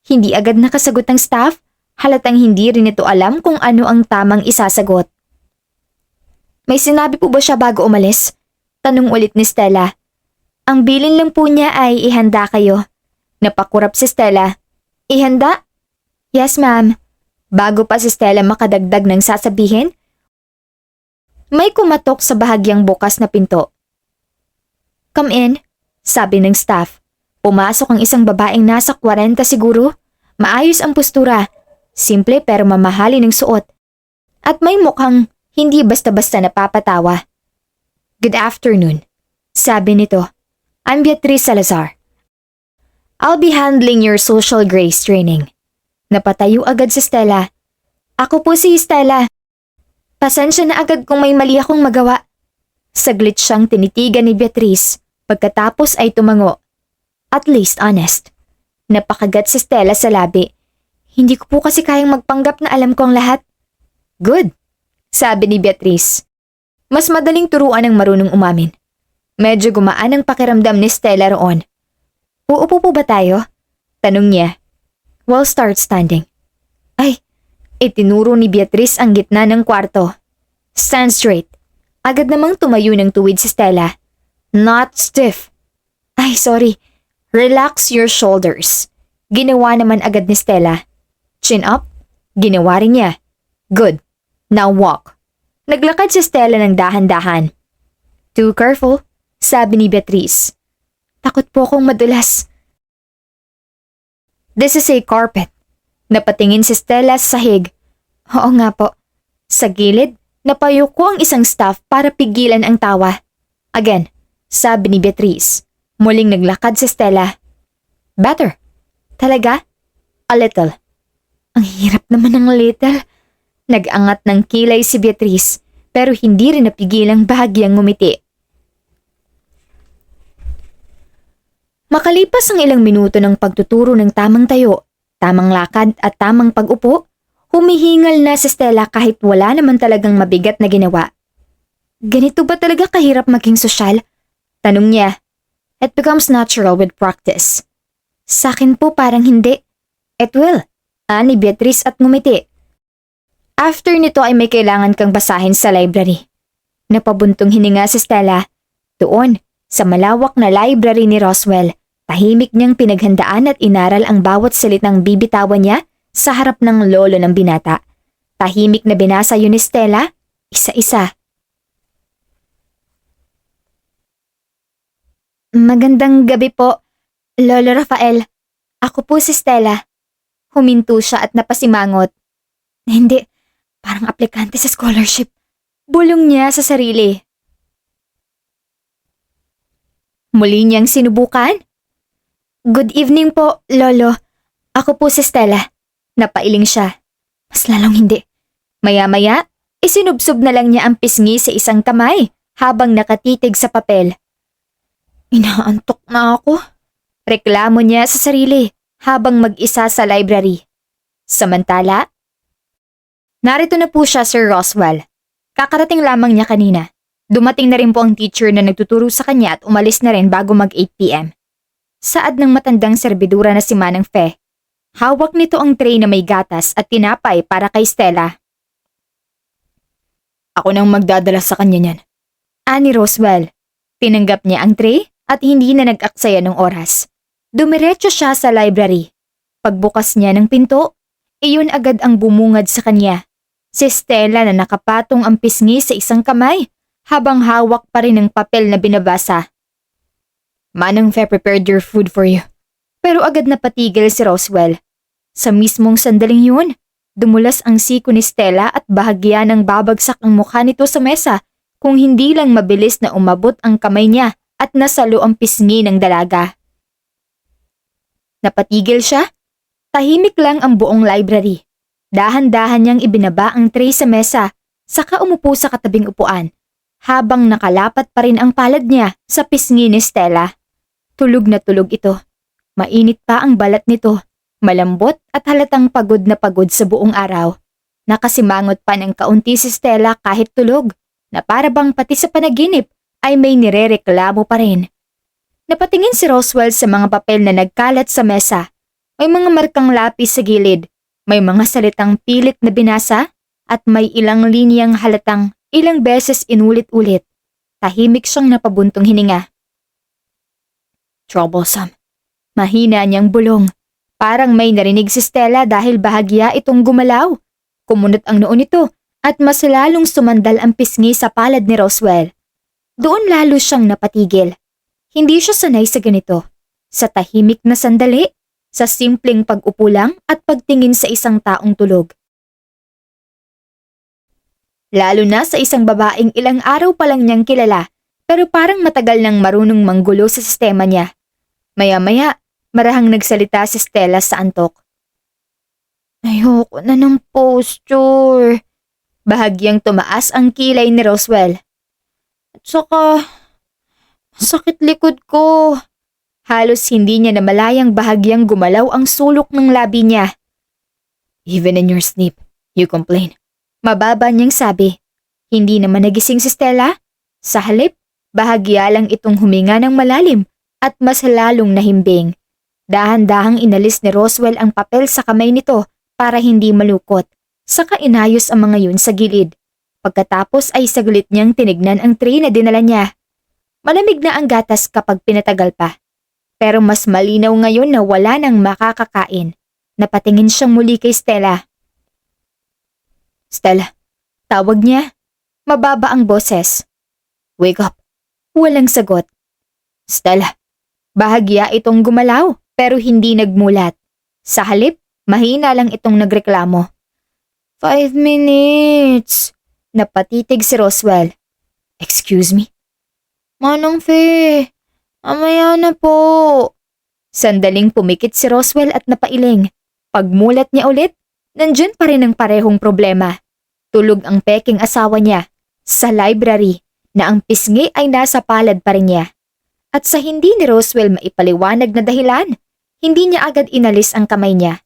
Hindi agad nakasagot ng staff. Halatang hindi rin ito alam kung ano ang tamang isasagot. May sinabi po ba siya bago umalis? Tanong ulit ni Stella. Ang bilin lang po niya ay ihanda kayo. Napakurap si Stella. Ihanda? Yes ma'am. Bago pa si Stella makadagdag ng sasabihin, may kumatok sa bahagyang bukas na pinto. Come in, sabi ng staff. Pumasok ang isang babaeng nasa 40 siguro. Maayos ang postura. Simple pero mamahalin ng suot. At may mukhang hindi basta-basta napapatawa. Good afternoon, sabi nito. I'm Beatrice Salazar. I'll be handling your social grace training. Napatayo agad si Stella. Ako po si Stella. Pasensya na agad kung may mali akong magawa. Saglit siyang tinitigan ni Beatrice. Pagkatapos ay tumango. At least honest. Napakagat si Stella sa labi. Hindi ko po kasi kayang magpanggap na alam ko ang lahat. Good, sabi ni Beatrice. Mas madaling turuan ang marunong umamin. Medyo gumaan ang pakiramdam ni Stella roon. Uupo po ba tayo? Tanong niya. We'll start standing. Ay, itinuro ni Beatrice ang gitna ng kwarto. Stand straight. Agad namang tumayo ng tuwid si Stella. Not stiff. Ay, sorry. Relax your shoulders. Ginawa naman agad ni Stella. Chin up. Ginawa rin niya. Good. Now walk. Naglakad si Stella ng dahan-dahan. Too careful, sabi ni Beatrice. Takot po akong madulas. This is a carpet. Napatingin si Stella sa sahig. Oo nga po. Sa gilid, napayuko ang isang staff para pigilan ang tawa. Again, sabi ni Beatrice. Muling naglakad si Stella. Better. Talaga? A little. Ang hirap naman ng little. Nag-angat ng kilay si Beatrice pero hindi rin napigilang bahagyang ngumiti. Makalipas ang ilang minuto ng pagtuturo ng tamang tayo, tamang lakad at tamang pag-upo, Humihingal na si Stella kahit wala naman talagang mabigat na ginawa. Ganito ba talaga kahirap maging sosyal? Tanong niya. It becomes natural with practice. Sa akin po parang hindi. It will. Ani Beatrice at ngumiti. After nito ay may kailangan kang basahin sa library. Napabuntong hininga si Stella. Doon, sa malawak na library ni Roswell, tahimik niyang pinaghandaan at inaral ang bawat salitang bibitawan niya sa harap ng lolo ng binata. Tahimik na binasa yun ni Stella, isa-isa. Magandang gabi po, Lolo Rafael. Ako po si Stella. Huminto siya at napasimangot. Hindi, parang aplikante sa scholarship. Bulong niya sa sarili. Muli niyang sinubukan. Good evening po, Lolo. Ako po si Stella. Napailing siya. Mas lalong hindi. Maya-maya, isinubsob na lang niya ang pisngi sa isang kamay habang nakatitig sa papel. Inaantok na ako. Reklamo niya sa sarili habang mag-isa sa library. Samantala, narito na po siya, Sir Roswell. Kakarating lamang niya kanina. Dumating na rin po ang teacher na nagtuturo sa kanya at umalis na rin bago mag 8 p.m. Saad ng matandang serbidura na si Manang Fe. Hawak nito ang tray na may gatas at tinapay para kay Stella. Ako nang magdadala sa kanya niyan. Ani Roswell. Tinanggap niya ang tray at hindi na nag-aksaya ng oras. Dumiretso siya sa library. Pagbukas niya ng pinto, iyon agad ang bumungad sa kanya. Si Stella na nakapatong ang pisngi sa isang kamay habang hawak pa rin ang papel na binabasa. Manang Fe prepared your food for you. Pero agad na patigil si Roswell. Sa mismong sandaling yun, dumulas ang siko ni Stella at bahagya ng babagsak ang mukha nito sa mesa kung hindi lang mabilis na umabot ang kamay niya at nasalo ang pisngi ng dalaga. Napatigil siya. Tahimik lang ang buong library. Dahan-dahan niyang ibinaba ang tray sa mesa, saka umupo sa katabing upuan, habang nakalapat pa rin ang palad niya sa pisngi ni Stella. Tulog na tulog ito. Mainit pa ang balat nito, malambot at halatang pagod na pagod sa buong araw. Nakasimangot pa ng kaunti si Stella kahit tulog, na para bang pati sa panaginip ay may nirereklamo pa rin. Napatingin si Roswell sa mga papel na nagkalat sa mesa. May mga markang lapis sa gilid, may mga salitang pilit na binasa, at may ilang linyang halatang ilang beses inulit-ulit. Tahimik siyang napabuntong hininga. Troublesome. Mahina niyang bulong. Parang may narinig si Stella dahil bahagya itong gumalaw. Kumunot ang noo nito at mas lalong sumandal ang pisngi sa palad ni Roswell. Doon lalo siyang napatigil. Hindi siya sanay sa ganito. Sa tahimik na sandali, sa simpleng pag-upo lang at pagtingin sa isang taong tulog. Lalo na sa isang babaeng ilang araw pa lang niyang kilala pero parang matagal nang marunong manggulo sa sistema niya. Maya-maya, marahang nagsalita si Stella sa antok. Ayoko na ng posture. Bahagyang tumaas ang kilay ni Roswell. At saka, sakit likod ko. Halos hindi niya namalayang bahagyang gumalaw ang sulok ng labi niya. Even in your sleep, you complain. Mababa niyang sabi. Hindi naman nagising si Stella. Sa halip, bahagya lang itong huminga ng malalim at mas lalong nahimbing. Dahan-dahang inalis ni Roswell ang papel sa kamay nito para hindi malukot. Saka inayos ang mga yun sa gilid. Pagkatapos ay saglit niyang tinignan ang tray na dinala niya. Malamig na ang gatas kapag pinatagal pa. Pero mas malinaw ngayon na wala nang makakakain. Napatingin siyang muli kay Stella. Stella, tawag niya. Mababa ang boses. Wake up. Walang sagot. Stella, bahagya itong gumalaw pero hindi nagmulat. Sa halip, mahina lang itong nagreklamo. 5 minutes. Napatitig si Roswell. Excuse me? Manang Fe, mamaya na po. Sandaling pumikit si Roswell at napailing. Pagmulat niya ulit, nandyan pa rin ang parehong problema. Tulog ang peking asawa niya sa library na ang pisngi ay nasa palad pa rin niya. At sa hindi ni Roswell maipaliwanag na dahilan, hindi niya agad inalis ang kamay niya.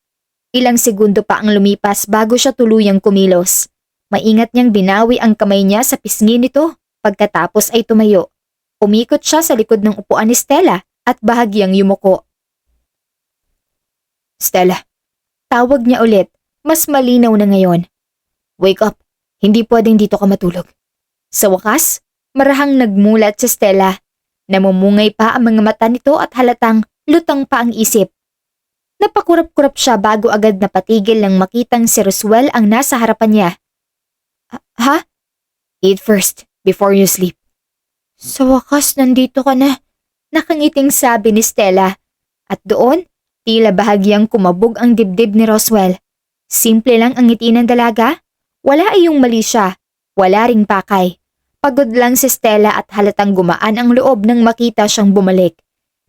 Ilang segundo pa ang lumipas bago siya tuluyang kumilos. Maingat niyang binawi ang kamay niya sa pisngi nito. Pagkatapos ay tumayo. Umikot siya sa likod ng upuan ni Stella at bahagyang yumuko. Stella, Tawag niya ulit, mas malinaw na ngayon. wake up. Hindi pwedeng dito ka matulog. Sa wakas, marahang nagmulat si Stella. Namumungay pa ang mga mata nito at halatang lutang pa ang isip. Napakurap-kurap siya bago agad napatigil nang makitang si Roswell ang nasa harapan niya. Ha? Eat first, before you sleep. Sa wakas, nandito ka na. Nakangiting sabi ni Stella. At doon, tila bahagyang kumabog ang dibdib ni Roswell. Simple lang ang ngiti ng dalaga. Wala ay yung mali siya. Wala ring pakay. Pagod lang si Stella at halatang gumaan ang loob nang makita siyang bumalik.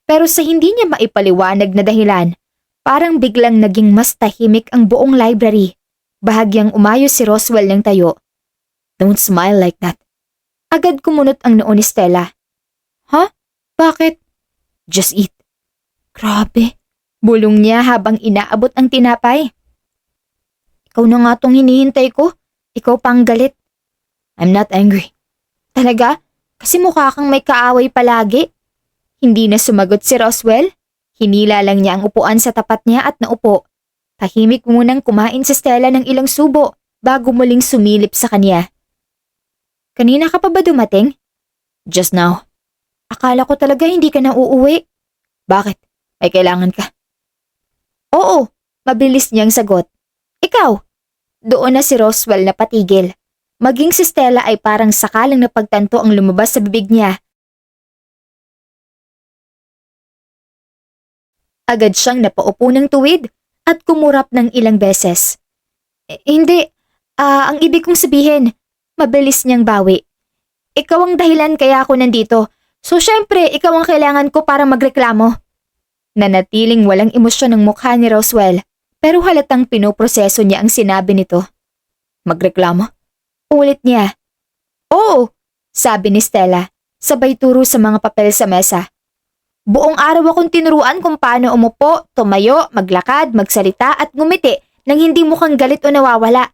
Pero sa hindi niya maipaliwanag na dahilan, parang biglang naging mas tahimik ang buong library. Bahagyang umayos si Roswell ng tayo. Don't smile like that. Agad kumunot ang noo ni Stella. Ha? Bakit? Just eat. Grabe. Bulong niya habang inaabot ang tinapay. Ikaw na nga tong hinihintay ko. Ikaw pang galit. I'm not angry. Talaga? Kasi mukha kang may kaaway palagi. Hindi na sumagot si Roswell. Hinila lang niya ang upuan sa tapat niya at naupo. Tahimik munang kumain si Stella ng ilang subo bago muling sumilip sa kanya. Kanina ka pa ba dumating? Just now. Akala ko talaga hindi ka na uuwi. Bakit? May kailangan ka? Oo, mabilis niyang sagot. Ikaw? Doon na si Roswell na patigil. Maging si Stella ay parang sakalang napagtanto ang lumabas sa bibig niya. Agad siyang napaupo ng tuwid at kumurap ng ilang beses. Hindi, ang ibig kong sabihin, mabilis niyang bawi. Ikaw ang dahilan kaya ako nandito, so syempre ikaw ang kailangan ko para magreklamo. Nanatiling walang emosyon ang mukha ni Roswell, pero halatang pinoproseso niya ang sinabi nito. Magreklamo? Ulit niya. Oo, sabi ni Stella, sabay turo sa mga papel sa mesa. Buong araw akong tinuruan kung paano umupo, tumayo, maglakad, magsalita at ngumiti nang hindi mukhang galit o nawawala.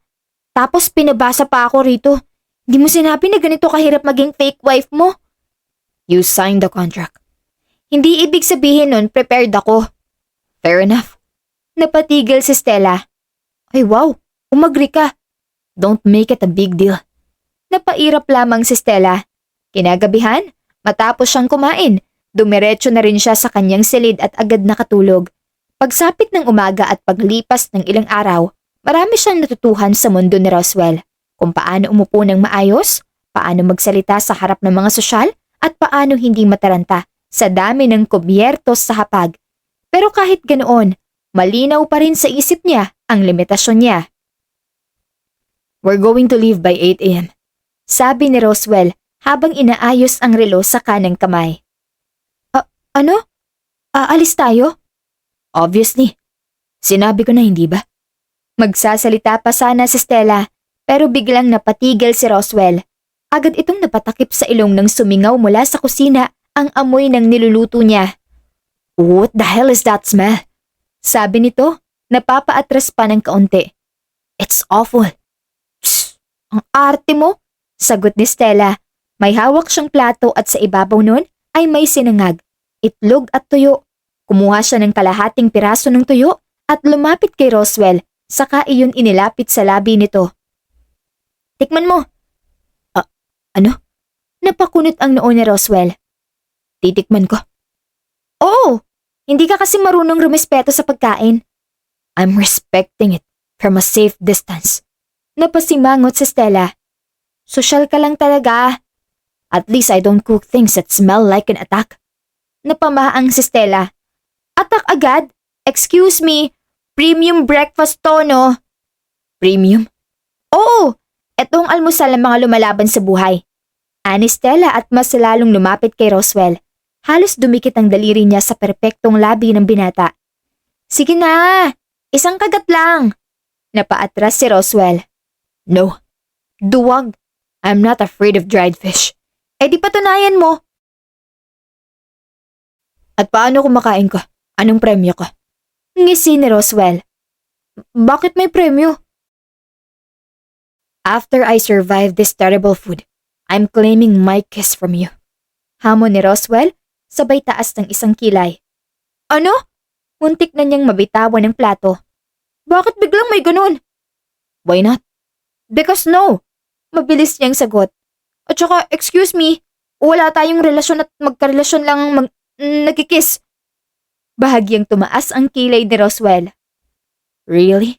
Tapos pinabasa pa ako rito. Di mo sinabi na ganito kahirap maging fake wife mo? You signed the contract. Hindi ibig sabihin nun prepared ako. Fair enough. Napatigil si Stella. Ay wow, umagri ka. Don't make it a big deal. Napairap lamang si Stella. Kinagabihan, matapos siyang kumain, dumiretso na rin siya sa kanyang silid at agad nakatulog. Pagsapit ng umaga at paglipas ng ilang araw, marami siyang natutuhan sa mundo ni Roswell. Kung paano umupo ng maayos, paano magsalita sa harap ng mga sosyal, at paano hindi mataranta sa dami ng kubyertos sa hapag. Pero kahit ganoon, malinaw pa rin sa isip niya ang limitasyon niya. We're going to leave by 8 a.m. Sabi ni Roswell habang inaayos ang relo sa kanang kamay. Ano? Aalis tayo? Obviously. Sinabi ko na hindi ba? Magsasalita pa sana si Stella pero biglang napatigil si Roswell. Agad itong napatakip sa ilong nang sumingaw mula sa kusina ang amoy ng niluluto niya. What the hell is that smell? Sabi nito, napapaatras pa ng kaunti. It's awful. Psst! Ang arte mo? Sagot ni Stella. May hawak siyang plato at sa ibabaw nun ay may sinangag, itlog at tuyo. Kumuha siya ng kalahating piraso ng tuyo at lumapit kay Roswell, saka iyon inilapit sa labi nito. Tikman mo. Ano? Napakunot ang noo ni Roswell. Titikman ko. Oo, hindi ka kasi marunong rumespeto sa pagkain. I'm respecting it from a safe distance. Napasimangot si Stella. Sosyal ka lang talaga. At least I don't cook things that smell like an attack. Napamaang si Stella. Attack agad? Excuse me, premium breakfast to, no? Premium? Oo, etong almusal ng mga lumalaban sa buhay. Ani Stella at mas lalong lumapit kay Roswell. Halos dumikit ang daliri niya sa perpektong labi ng binata. Sige na, isang kagat lang. Napaatras si Roswell. No. Duwag. I'm not afraid of dried fish. Eh di patunayan mo. At paano kumakain ka? Anong premyo ka? Ngisi ni Roswell. Bakit may premyo? After I survive this terrible food, I'm claiming my kiss from you. Hamon ni Roswell, sabay taas ng isang kilay. Ano? Muntik na niyang mabitawan ng plato. Bakit biglang may ganun? Why not? Because no. Mabilis niyang sagot. At saka, excuse me, wala tayong relasyon at magkarelasyon lang nagkikiss. Bahagyang tumaas ang kilay ni Roswell. Really?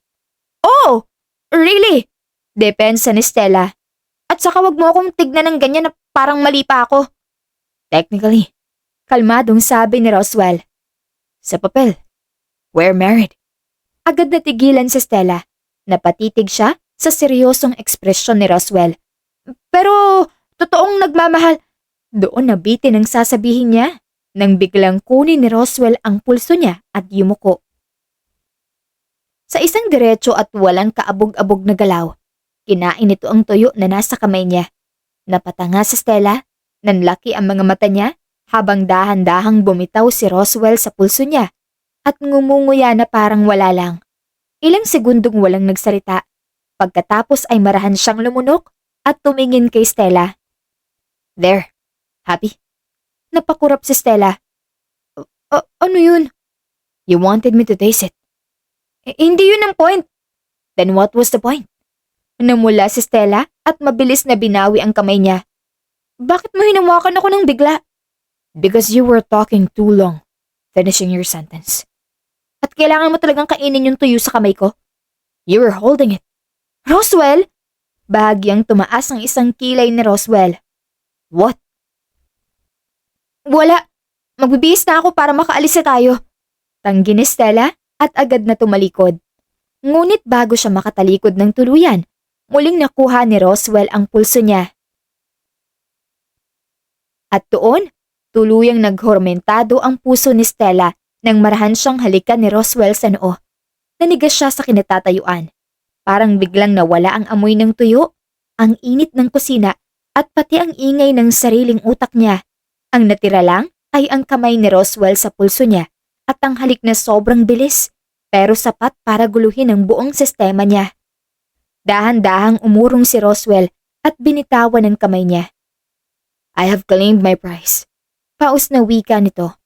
Oh! Really? Depensa ni Stella. At saka wag mo akong tignan ng ganyan na parang mali pa ako. Technically, Kalmadong sabi ni Roswell. sa papel, we're married. Agad natigilan si Stella. Napatitig siya sa seryosong ekspresyon ni Roswell. Pero, totoong nagmamahal. Doon nabitin ang sasabihin niya nang biglang kunin ni Roswell ang pulso niya at yumuko. Sa isang diretso at walang kaabog-abog na galaw, kinain nito ang tuyo na nasa kamay niya. Napatanga si Stella, nanlaki ang mga mata niya habang dahan-dahang bumitaw si Roswell sa pulso niya at ngumunguya na parang wala lang. Ilang segundong walang nagsalita. Pagkatapos ay marahan siyang lumunok at tumingin kay Stella. There. Happy? Napakurap si Stella. Ano yun? You wanted me to taste it. Hindi yun ang point. Then what was the point? Namula si Stella at mabilis na binawi ang kamay niya. Bakit mo hinawakan ako ng bigla? Because you were talking too long, finishing your sentence. At kailangan mo talagang kainin yung tuyo sa kamay ko? You were holding it. Roswell? Bahagyang tumaas ang isang kilay ni Roswell. What? Wala. Magbibihis na ako para makaalis na tayo. Tanggi ni Stella at agad na tumalikod. Ngunit bago siya makatalikod ng tuluyan, muling nakuha ni Roswell ang pulso niya. At doon, tuluyang naghormentado ang puso ni Stella nang marahan siyang halikan ni Roswell sa noo. Nanigas siya sa kinatatayuan. Parang biglang nawala ang amoy ng tuyo, ang init ng kusina at pati ang ingay ng sariling utak niya. Ang natira lang ay ang kamay ni Roswell sa pulso niya at ang halik na sobrang bilis pero sapat para guluhin ang buong sistema niya. Dahan-dahang umurong si Roswell at binitawan ang kamay niya. I have claimed my prize. Paus na wika nito.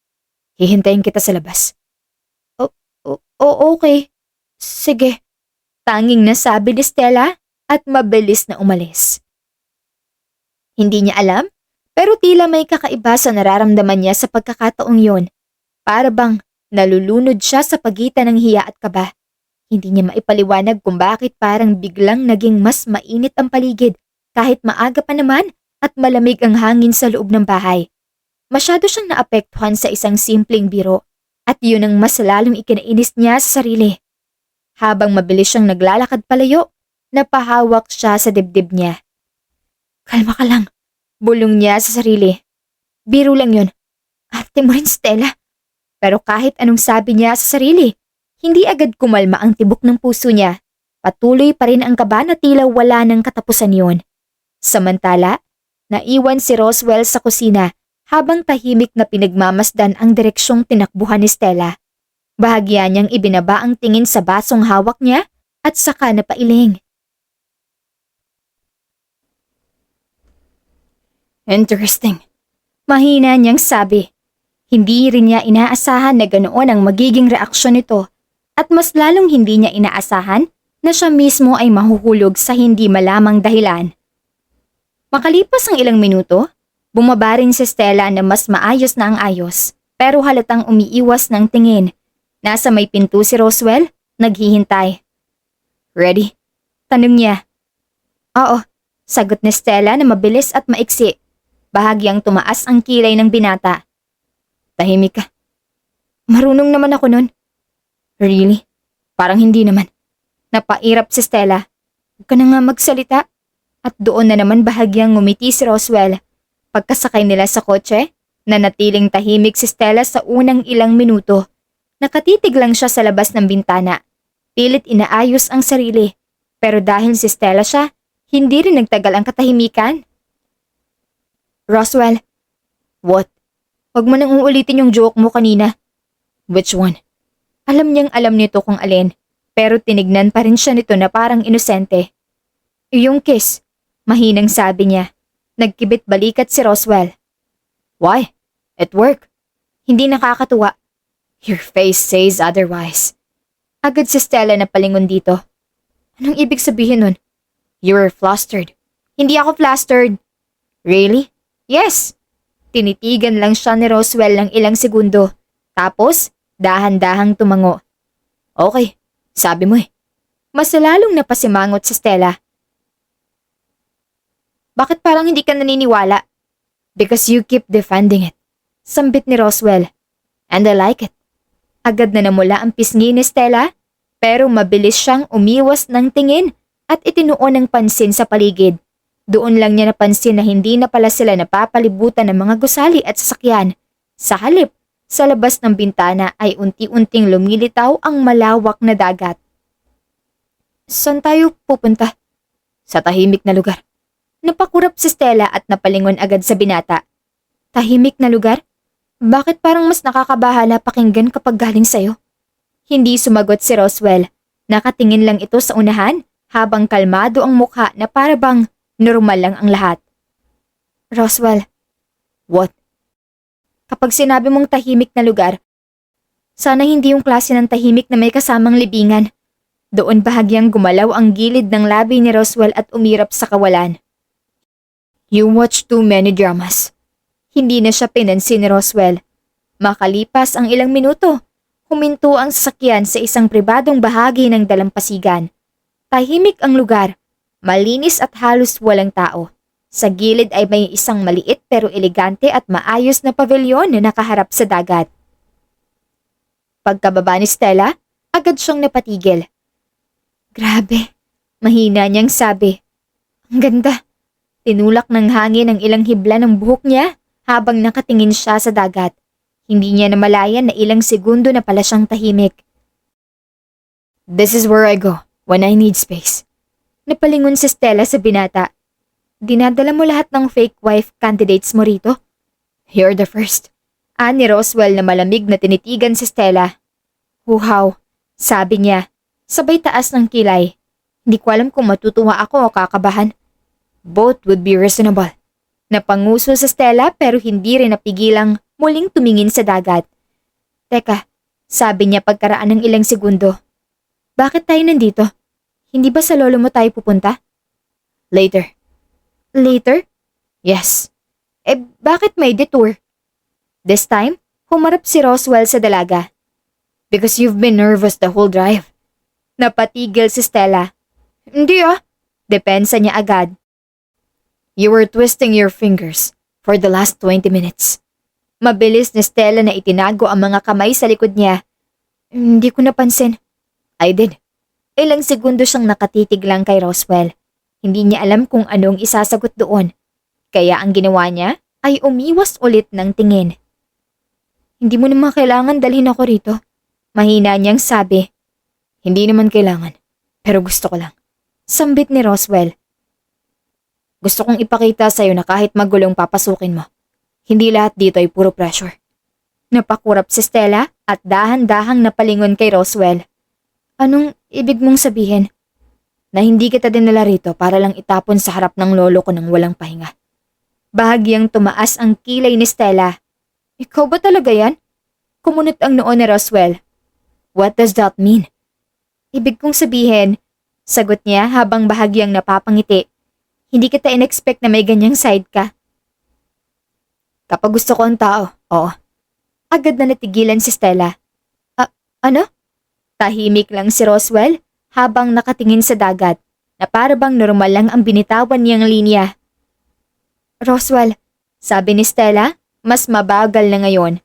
Hihintayin kita sa labas. Okay. Sige. Tanging nasabi ni Stella at mabilis na umalis. Hindi niya alam, pero tila may kakaiba sa nararamdaman niya sa pagkakataong yon. Para bang nalulunod siya sa pagitan ng hiya at kaba. Hindi niya maipaliwanag kung bakit parang biglang naging mas mainit ang paligid kahit maaga pa naman at malamig ang hangin sa loob ng bahay. Masyado siyang naapektuhan sa isang simpleng biro at yun ang mas lalong ikinainis niya sa sarili. Habang mabilis siyang naglalakad palayo, napahawak siya sa dibdib niya. Kalma ka lang, bulong niya sa sarili. Biro lang yun. Arte mo rin, Stella. Pero kahit anong sabi niya sa sarili, hindi agad kumalma ang tibok ng puso niya. Patuloy pa rin ang kaba na tila wala ng katapusan yun. Samantala, naiwan si Roswell sa kusina habang tahimik na pinagmamasdan ang direksyong tinakbuhan ni Stella. Bahagya niyang ibinaba ang tingin sa basong hawak niya at saka napailing. Interesting. Mahina niyang sabi. Hindi rin niya inaasahan na ganoon ang magiging reaksyon nito at mas lalong hindi niya inaasahan na siya mismo ay mahuhulog sa hindi malamang dahilan. Makalipas ang ilang minuto, bumaba rin si Stella na mas maayos na ang ayos pero halatang umiiwas ng tingin. Nasa may pinto si Roswell, naghihintay. Ready? Tanong niya. Oo, sagot ni Stella na mabilis at maiksi. Bahagyang tumaas ang kilay ng binata. Tahimik ka. Marunong naman ako nun. Really? Parang hindi naman. Napairap si Stella. Huwag ka na nga magsalita. At doon na naman bahagyang ngumiti si Roswell. Pagkasakay nila sa kotse, nanatiling tahimik si Stella sa unang ilang minuto. Nakatitig lang siya sa labas ng bintana. Pilit inaayos ang sarili. Pero dahil si Stella siya, hindi rin nagtagal ang katahimikan. Roswell. What? Huwag mo nang uulitin yung joke mo kanina. Which one? Alam niyang alam nito kung alin. Pero tinignan pa rin siya nito na parang inosente. Yung kiss, mahinang sabi niya. Nagkibit balikat si Roswell. Why? It worked. Hindi nakakatuwa. Your face says otherwise. Agad si Stella na palingon dito. Anong ibig sabihin nun? You were flustered. Hindi ako flustered. Really? Yes. Tinitigan lang siya ni Roswell ng ilang segundo. Tapos, dahan-dahang tumango. Okay, sabi mo eh. Mas lalong napasimangot si Stella. Bakit parang hindi ka naniniwala? Because you keep defending it. Sambit ni Roswell. And I like it. Agad na namula ang pisngi ni Stella, pero mabilis siyang umiwas ng tingin at itinuon ng pansin sa paligid. Doon lang niya napansin na hindi na pala sila napapalibutan ng mga gusali at sasakyan. Sa halip, sa labas ng bintana ay unti-unting lumilitaw ang malawak na dagat. Saan tayo pupunta? Sa tahimik na lugar. Napakurap si Stella at napalingon agad sa binata. Tahimik na lugar? Bakit parang mas nakakabahala pakinggan kapag galing sa'yo? Hindi sumagot si Roswell. Nakatingin lang ito sa unahan habang kalmado ang mukha na para bang normal lang ang lahat. Roswell. What? Kapag sinabi mong tahimik na lugar, sana hindi yung klase ng tahimik na may kasamang libingan. Doon bahagyang gumalaw ang gilid ng labi ni Roswell at umirap sa kawalan. You watch too many dramas. Hindi na siya pinansin ni Roswell. Makalipas ang ilang minuto, huminto ang sasakyan sa isang pribadong bahagi ng dalampasigan. Tahimik ang lugar, malinis at halos walang tao. Sa gilid ay may isang maliit pero elegante at maayos na pavilyon na nakaharap sa dagat. Pagkababa ni Stella, agad siyang napatigil. Grabe, mahina niyang sabi. Ang ganda. Tinulak ng hangin ang ilang hibla ng buhok niya habang nakatingin siya sa dagat. Hindi niya namalayan na ilang segundo na pala siyang tahimik. This is where I go when I need space. Napalingon si Stella sa binata. Dinadala mo lahat ng fake wife candidates mo rito? You're the first. Ni Roswell na malamig na tinitigan si Stella. Huhaw, sabi niya, sabay taas ng kilay. Hindi ko alam kung matutuwa ako o kakabahan. Both would be reasonable. Napanguso sa Stella pero hindi rin napigilang muling tumingin sa dagat. Teka, sabi niya pagkaraan ng ilang segundo. Bakit tayo nandito? Hindi ba sa lolo mo tayo pupunta? Later. Later? Yes. Bakit may detour? This time, humarap si Roswell sa dalaga. Because you've been nervous the whole drive. Napatigil si Stella. Hindi Depensa niya agad. You were twisting your fingers for the last 20 minutes. Mabilis ni Stella na itinago ang mga kamay sa likod niya. Hindi ko napansin. I did. Ilang segundo siyang nakatitig lang kay Roswell. Hindi niya alam kung anong isasagot doon. Kaya ang ginawa niya ay umiwas ulit ng tingin. Hindi mo naman kailangan dalhin ako rito. Mahina niyang sabi. Hindi naman kailangan. Pero gusto ko lang. Sambit ni Roswell. Gusto kong ipakita sa'yo na kahit magulong papasukin mo, hindi lahat dito ay puro pressure. Napakurap si Stella at dahan-dahang napalingon kay Roswell. Anong ibig mong sabihin? Na hindi kita dinala rito para lang itapon sa harap ng lolo ko ng walang pahinga. Bahagyang tumaas ang kilay ni Stella. Ikaw ba talaga yan? Kumunot ang noo ni Roswell. What does that mean? Ibig kong sabihin, sagot niya habang bahagyang napapangiti. Hindi kita in-expect na may ganyang side ka. Kapag gusto ko ang tao, oo. Agad na natigilan si Stella. Ano? Tahimik lang si Roswell habang nakatingin sa dagat na para bang normal lang ang binitawan niyang linya. Roswell, sabi ni Stella, mas mabagal na ngayon.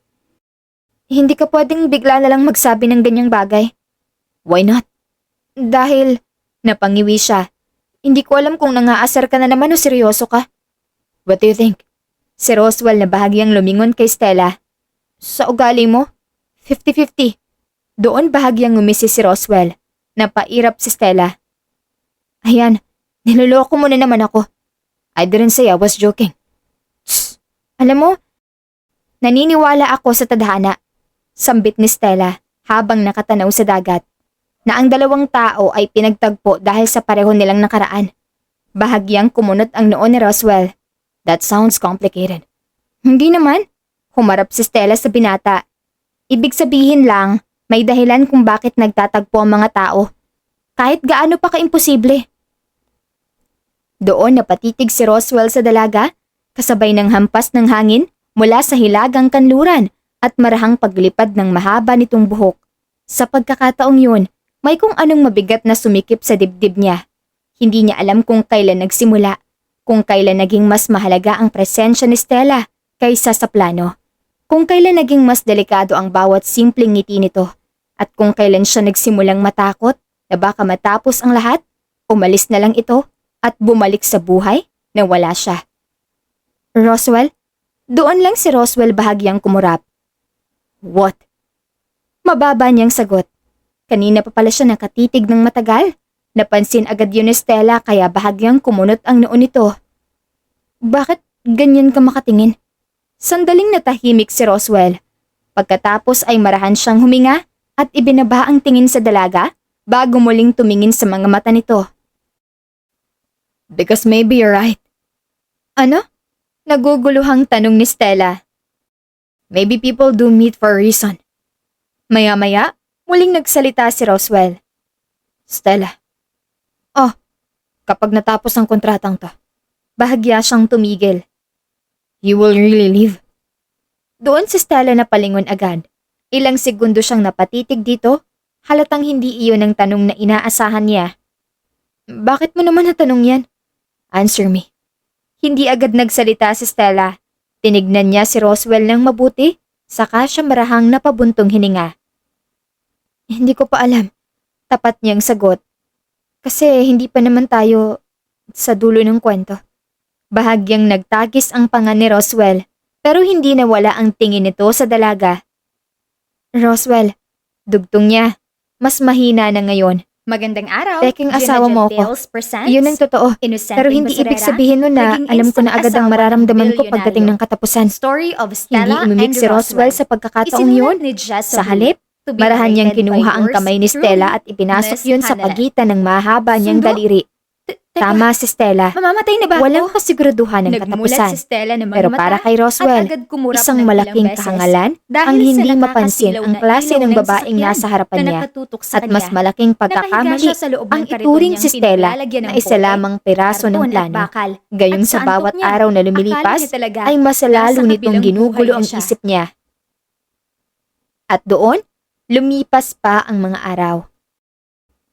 Hindi ka pwedeng bigla na lang magsabi ng ganyang bagay. Why not? Dahil, napangiwi siya. Hindi ko alam kung nangaasar ka na naman o seryoso ka. What do you think? Si Roswell na bahagyang lumingon kay Stella. Sa ugali mo, 50-50. Doon bahagyang ngumisi si Roswell. Napairap si Stella. Ayan, niloloko mo na naman ako. I didn't say I was joking. Tss, alam mo, naniniwala ako sa tadhana. Sambit ni Stella habang nakatanaw sa dagat. na ang dalawang tao ay pinagtagpo dahil sa pareho nilang nakaraan. Bahagyang kumunot ang noo ni Roswell. That sounds complicated. Hindi naman. Humarap si Stella sa binata. Ibig sabihin lang, may dahilan kung bakit nagtatagpo ang mga tao. Kahit gaano pa kaimposible. Doon napatitig si Roswell sa dalaga, kasabay ng hampas ng hangin mula sa hilagang kanluran at marahang paglipad ng mahaba nitong buhok. Sa pagkakataong yun, may kung anong mabigat na sumikip sa dibdib niya. Hindi niya alam kung kailan nagsimula, kung kailan naging mas mahalaga ang presensya ni Stella kaysa sa plano, kung kailan naging mas delikado ang bawat simpleng ngiti nito, at kung kailan siya nagsimulang matakot na baka matapos ang lahat, umalis na lang ito at bumalik sa buhay na wala siya. Roswell? Doon lang si Roswell bahagyang kumurap. What? Mababa niyang sagot. Kanina pa pala siya nakatitig ng matagal. Napansin agad yun ni Stella kaya bahagyang kumunot ang noo nito. Bakit ganyan ka makatingin? Sandaling natahimik si Roswell. Pagkatapos ay marahan siyang huminga at ibinaba ang tingin sa dalaga bago muling tumingin sa mga mata nito. Because maybe you're right. Ano? Naguguluhang tanong ni Stella. Maybe people do meet for a reason. Maya-maya, muling nagsalita si Roswell. Stella. Oh, kapag natapos ang kontratang to, bahagya siyang tumigil. You will really leave? Doon si Stella na palingon agad. Ilang segundo siyang napatitig dito, halatang hindi iyon ang tanong na inaasahan niya. Bakit mo naman natanong yan? Answer me. Hindi agad nagsalita si Stella. Tinignan niya si Roswell ng mabuti, saka siya marahang napabuntong hininga. Hindi ko pa alam. Tapat niyang sagot. Kasi hindi pa naman tayo sa dulo ng kwento. Bahagyang nagtagis ang panga ni Roswell, pero hindi nawala ang tingin nito sa dalaga. Roswell, dugtong niya. Mas mahina na ngayon. Magandang araw. Peking asawa mo ako. Iyon ang totoo. Pero hindi ibig sabihin nun na alam ko na agad ang mararamdaman ko pagdating ng katapusan. Story of Hindi Stella umimik and si Roswell sa pagkakataong yun. Sa halip, marahan niyang kinuha ang kamay ni Stella at ipinasok yun sa pagitan ng mahaba niyang daliri. Tama si Stella. Mamamatay na ba Walang ako? kasiguraduhan ng Nagmulat katapusan. si Stella na Pero para kay Roswell, isang malaking kahangalan ang hindi mapansin ang klase ng babaeng nasa harapan niya at mas malaking pagkakamali ang ituring si Stella na isa lamang piraso ng plano. Gayong sa bawat araw na lumilipas ay mas lalo nitong ginugulo ang isip niya. At doon, lumipas pa ang mga araw.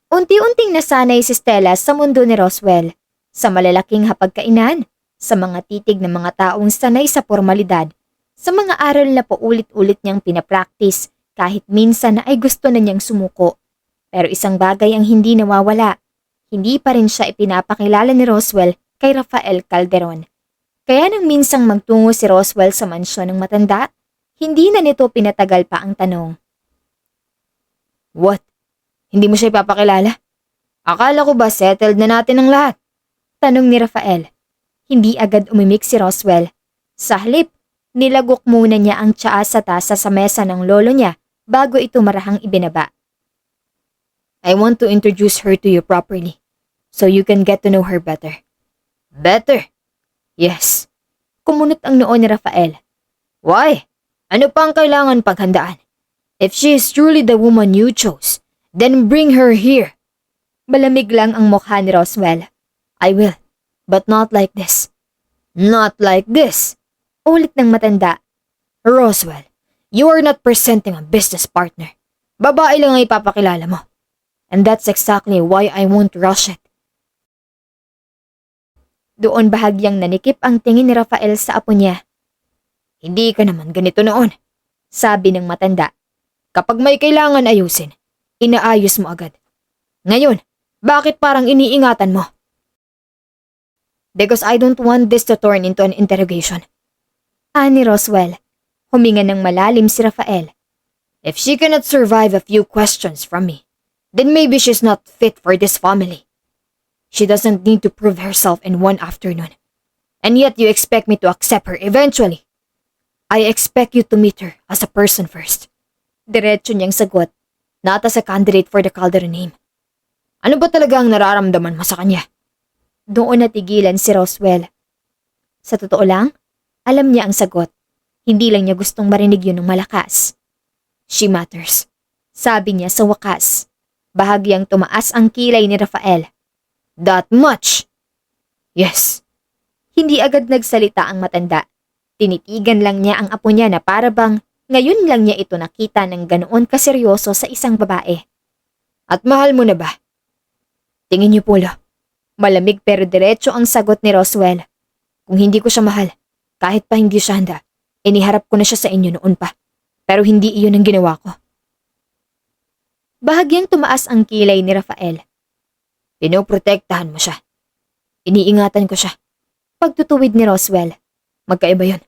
Unti-unting nasanay si Stella sa mundo ni Roswell, sa malalaking hapagkainan, sa mga titig ng mga taong sanay sa formalidad, sa mga aral na paulit-ulit niyang pinapraktis kahit minsan na ay gusto na niyang sumuko. Pero isang bagay ang hindi nawawala, hindi pa rin siya ipinapakilala ni Roswell kay Rafael Calderon. Kaya nang minsang magtungo si Roswell sa mansyon ng matanda, hindi na nito pinatagal pa ang tanong. What? Hindi mo siya ipapakilala? Akala ko ba settled na natin ang lahat? Tanong ni Rafael. Hindi agad umimik si Roswell. Sa halip, nilagok muna niya ang tsaa sa tasa sa mesa ng lolo niya bago ito marahang ibinaba. I want to introduce her to you properly, so you can get to know her better. Better? Yes. Kumunot ang noo ni Rafael. Why? Ano pa ang kailangan paghandaan? If she is truly the woman you chose, then bring her here. Malamig lang ang mukha ni Roswell. I will, but not like this. Not like this. Ulit ng matanda. Roswell, you are not presenting a business partner. Babae lang ang ipapakilala mo. And that's exactly why I won't rush it. Doon bahagyang nanikip ang tingin ni Rafael sa apo niya. Hindi ka naman ganito noon, sabi ng matanda. Kapag may kailangan ayusin, inaayos mo agad. Ngayon, bakit parang iniingatan mo? Because I don't want this to turn into an interrogation. Ani Roswell. Huminga ng malalim si Rafael. If she cannot survive a few questions from me, then maybe she's not fit for this family. She doesn't need to prove herself in one afternoon. And yet you expect me to accept her eventually. I expect you to meet her as a person first. Diretso niyang sagot. not as a candidate for the Calderon name. Ano ba talaga ang nararamdaman mo sa kanya? Doon natigilan si Roswell. Sa totoo lang, alam niya ang sagot. Hindi lang niya gustong marinig yun ng malakas. She matters. Sabi niya sa wakas. Bahagyang tumaas ang kilay ni Rafael. That much? Yes. Hindi agad nagsalita ang matanda. Tinitigan lang niya ang apo niya na para bang ngayon lang niya ito nakita ng ganoon kaseryoso sa isang babae. At mahal mo na ba? Tingin niyo, Polo. Malamig pero diretso ang sagot ni Roswell. Kung hindi ko siya mahal, kahit pa hindi siya handa, iniharap ko na siya sa inyo noon pa. Pero hindi iyon ang ginawa ko. Bahagyang tumaas ang kilay ni Rafael. Pinoprotektahan mo siya. Iniingatan ko siya. Pagtutuwid ni Roswell. Magkaiba yun.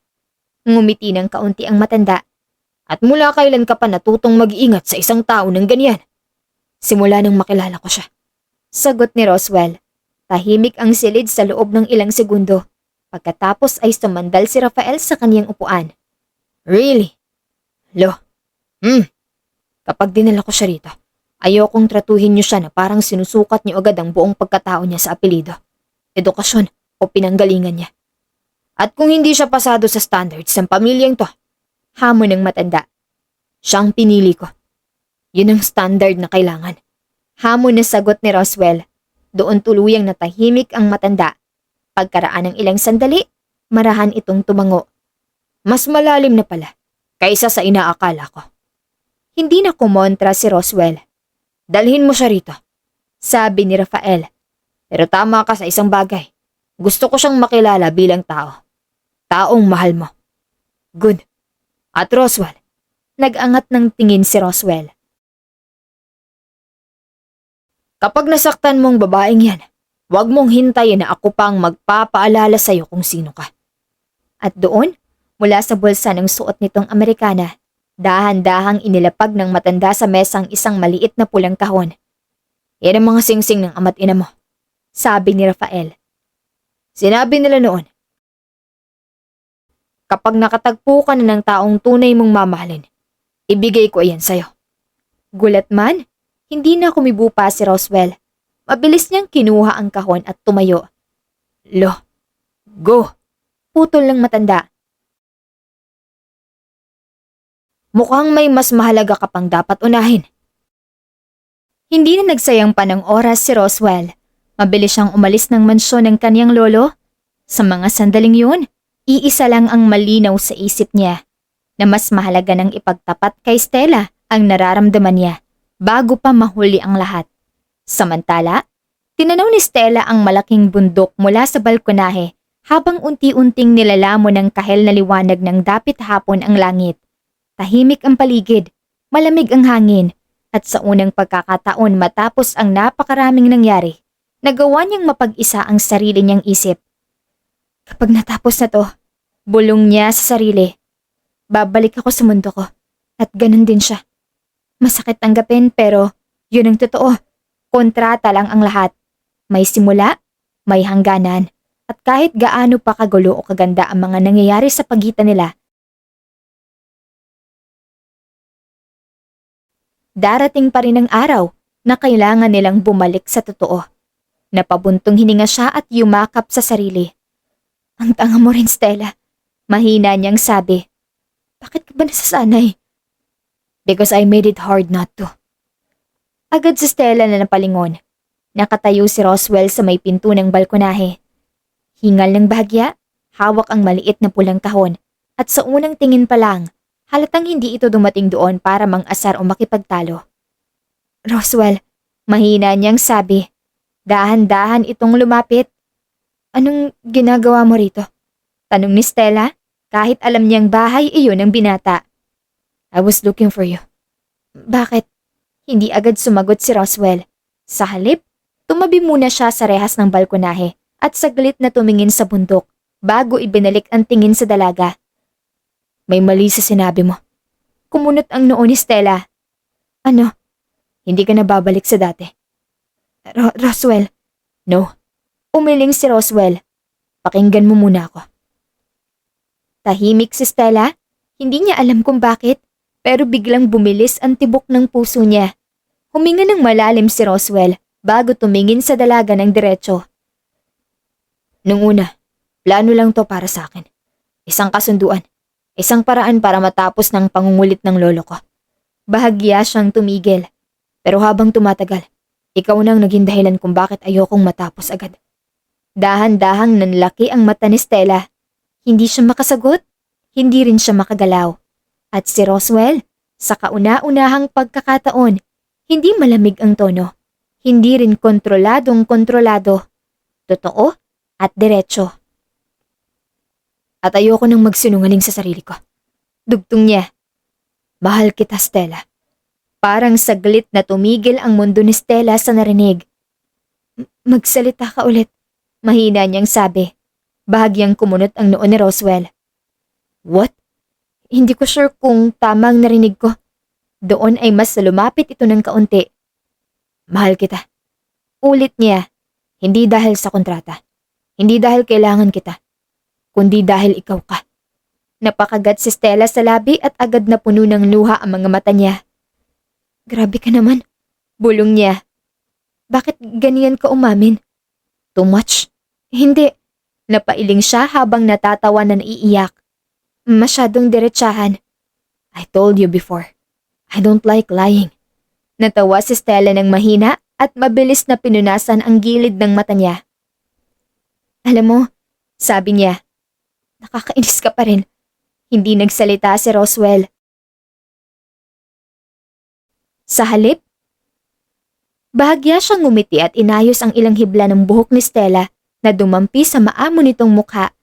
Ngumiti ng kaunti ang matanda. At mula kailan ka pa natutong mag-iingat sa isang tao ng ganyan? Simula nang makilala ko siya. Sagot ni Roswell. Tahimik ang silid sa loob ng ilang segundo. Pagkatapos ay sumandal si Rafael sa kaniyang upuan. Really? Lo. Kapag dinala ko siya rito, ayokong tratuhin niyo siya na parang sinusukat niyo agad ang buong pagkatao niya sa apelido, edukasyon o pinanggalingan niya. At kung hindi siya pasado sa standards ng pamilyang to, hamon ng matanda. Siyang pinili ko. Yun ang standard na kailangan. Hamon na sagot ni Roswell. Doon tuluyang natahimik ang matanda. Pagkaraan ng ilang sandali, marahan itong tumango. Mas malalim na pala kaysa sa inaakala ko. Hindi na kumontra si Roswell. Dalhin mo siya rito, sabi ni Rafael. Pero tama ka sa isang bagay. Gusto ko siyang makilala bilang tao. Taong mahal mo. Good. At Roswell, nag-angat ng tingin si Roswell. Kapag nasaktan mong babaeng yan, huwag mong hintayin na ako pang magpapaalala sa'yo kung sino ka. At doon, mula sa bulsa ng suot nitong Amerikana, dahan-dahang inilapag ng matanda sa mesang isang maliit na pulang kahon. Yan ang mga singsing ng ama't ina mo, sabi ni Rafael. Sinabi nila noon, kapag nakatagpo ka na ng taong tunay mong mamahalin, ibigay ko iyan sa'yo. Gulat man, hindi na kumibo pa si Roswell. Mabilis niyang kinuha ang kahon at tumayo. Lo, go! Putol ng matanda. Mukhang may mas mahalaga ka pang dapat unahin. Hindi na nagsayang pa ng oras si Roswell. Mabilis siyang umalis ng mansyon ng kaniyang lolo. Sa mga sandaling yun, iisa lang ang malinaw sa isip niya, na mas mahalaga ng ipagtapat kay Stella ang nararamdaman niya bago pa mahuli ang lahat. Samantala, tinanaw ni Stella ang malaking bundok mula sa balkonahe habang unti-unting nilalamon ng kahel na liwanag ng dapit hapon ang langit. Tahimik ang paligid, malamig ang hangin, at sa unang pagkakataon matapos ang napakaraming nangyari, nagawa niyang mapag-isa ang sarili niyang isip. Kapag natapos na to, bulong niya sa sarili, babalik ako sa mundo ko, at ganun din siya. Masakit tanggapin pero yun ang totoo. Kontrata lang ang lahat. May simula, may hangganan, at kahit gaano pa kagulo o kaganda ang mga nangyayari sa pagitan nila, darating pa rin ang araw na kailangan nilang bumalik sa totoo. Napabuntong hininga siya at yumakap sa sarili. Ang tanga mo rin, Stella. Mahina niyang sabi. Bakit ka ba nasasanay? Because I made it hard not to. Agad si Stella na napalingon. Nakatayo si Roswell sa may pinto ng balkonahe. Hingal ng bahagya, hawak ang maliit na pulang kahon, at sa unang tingin pa lang, halatang hindi ito dumating doon para mang-asar o makipagtalo. Roswell, mahina niyang sabi. Dahan-dahan itong lumapit. Anong ginagawa mo rito? Tanong ni Stella, kahit alam niyang bahay iyon ng binata. I was looking for you. Bakit? Hindi agad sumagot si Roswell. Sa halip, tumabi muna siya sa rehas ng balkonahe at saglit na tumingin sa bundok bago ibinalik ang tingin sa dalaga. May mali sa sinabi mo. Kumunot ang noo ni Stella. Ano? Hindi ka na babalik sa dati. Roswell. No. Umiling si Roswell. Pakinggan mo muna ako. Tahimik si Stella. Hindi niya alam kung bakit, pero biglang bumilis ang tibok ng puso niya Huminga ng malalim si Roswell bago tumingin sa dalaga ng diretso. Nung una, plano lang to para sa akin. Isang kasunduan. Isang paraan para matapos ng pangungulit ng lolo ko. Bahagya siyang tumigil. Pero habang tumatagal, ikaw nang naging dahilan kung bakit ayokong matapos agad. Dahan-dahang nanlaki ang mata ni Stella. Hindi siya makasagot, hindi rin siya makagalaw. At si Roswell, sa kauna-unahang pagkakataon, hindi malamig ang tono. Hindi rin kontroladong kontrolado. Totoo at diretso. At ayoko nang magsinungaling sa sarili ko. Dugtong niya. Mahal kita, Stella. Parang saglit na tumigil ang mundo ni Stella sa narinig. Magsalita ka ulit. Mahina niyang sabi. Bahagyang kumunot ang noo ni Roswell. What? Hindi ko sure kung tamang narinig ko. Doon ay mas lumapit ito ng kaunti. Mahal kita. Ulit niya. Hindi dahil sa kontrata. Hindi dahil kailangan kita. Kundi dahil ikaw ka. Napakagat si Stella sa labi at agad na puno ng luha ang mga mata niya. Grabe ka naman. Bulong niya. Bakit ganyan ka umamin? Too much? Hindi. Napailing siya habang natatawa na naiiyak. Masyadong diretsahan. I told you before. I don't like lying. Natawa si Stella ng mahina at mabilis na pinunasan ang gilid ng mata niya. Alam mo, sabi niya, nakakainis ka pa rin. Hindi nagsalita si Roswell. Sa halip, bahagya siyang ngumiti at inayos ang ilang hibla ng buhok ni Stella na dumampi sa maamo nitong mukha.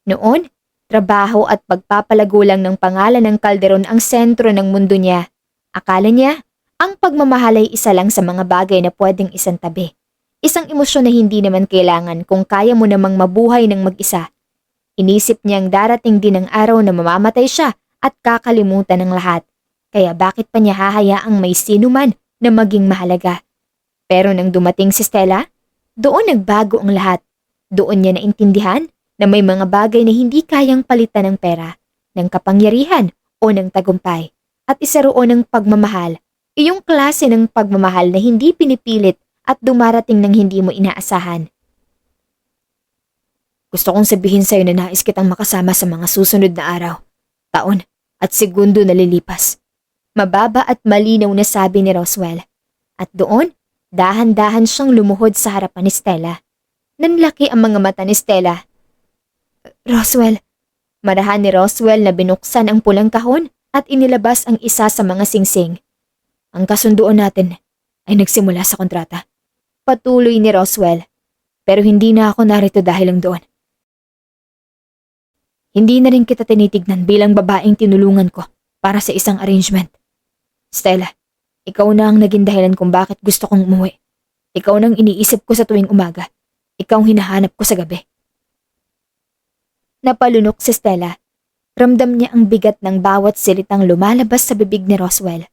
Noon, trabaho at pagpapalago lang ng pangalan ng Calderon ang sentro ng mundo niya. Akala niya, ang pagmamahal ay isa lang sa mga bagay na pwedeng isantabi. Isang emosyon na hindi naman kailangan kung kaya mo namang mabuhay ng mag-isa. Inisip niyang darating din ang araw na mamamatay siya at kakalimutan ng lahat. Kaya bakit pa niya hahayaang may sino man na maging mahalaga? Pero nang dumating si Stella, doon nagbago ang lahat. Doon niya naintindihan na may mga bagay na hindi kayang palitan ng pera, ng kapangyarihan o ng tagumpay. At isa roon ang pagmamahal. Iyong klase ng pagmamahal na hindi pinipilit at dumarating ng hindi mo inaasahan. Gusto kong sabihin sa'yo na nais kitang makasama sa mga susunod na araw, taon at segundo na lilipas. Mababa at malinaw na sabi ni Roswell. At doon, dahan-dahan siyang lumuhod sa harapan ni Stella. Nanlaki ang mga mata ni Stella. Roswell. Marahan ni Roswell na binuksan ang pulang kahon at inilabas ang isa sa mga singsing. Ang kasunduan natin ay nagsimula sa kontrata. Patuloy ni Roswell. Pero hindi na ako narito dahil lang doon. Hindi na rin kita tinitignan bilang babaeng tinulungan ko para sa isang arrangement. Stella, ikaw na ang naging dahilan kung bakit gusto kong umuwi. Ikaw nang iniisip ko sa tuwing umaga. Ikaw ang hinahanap ko sa gabi. Napalunok si Stella. Ramdam niya ang bigat ng bawat silitang lumalabas sa bibig ni Roswell.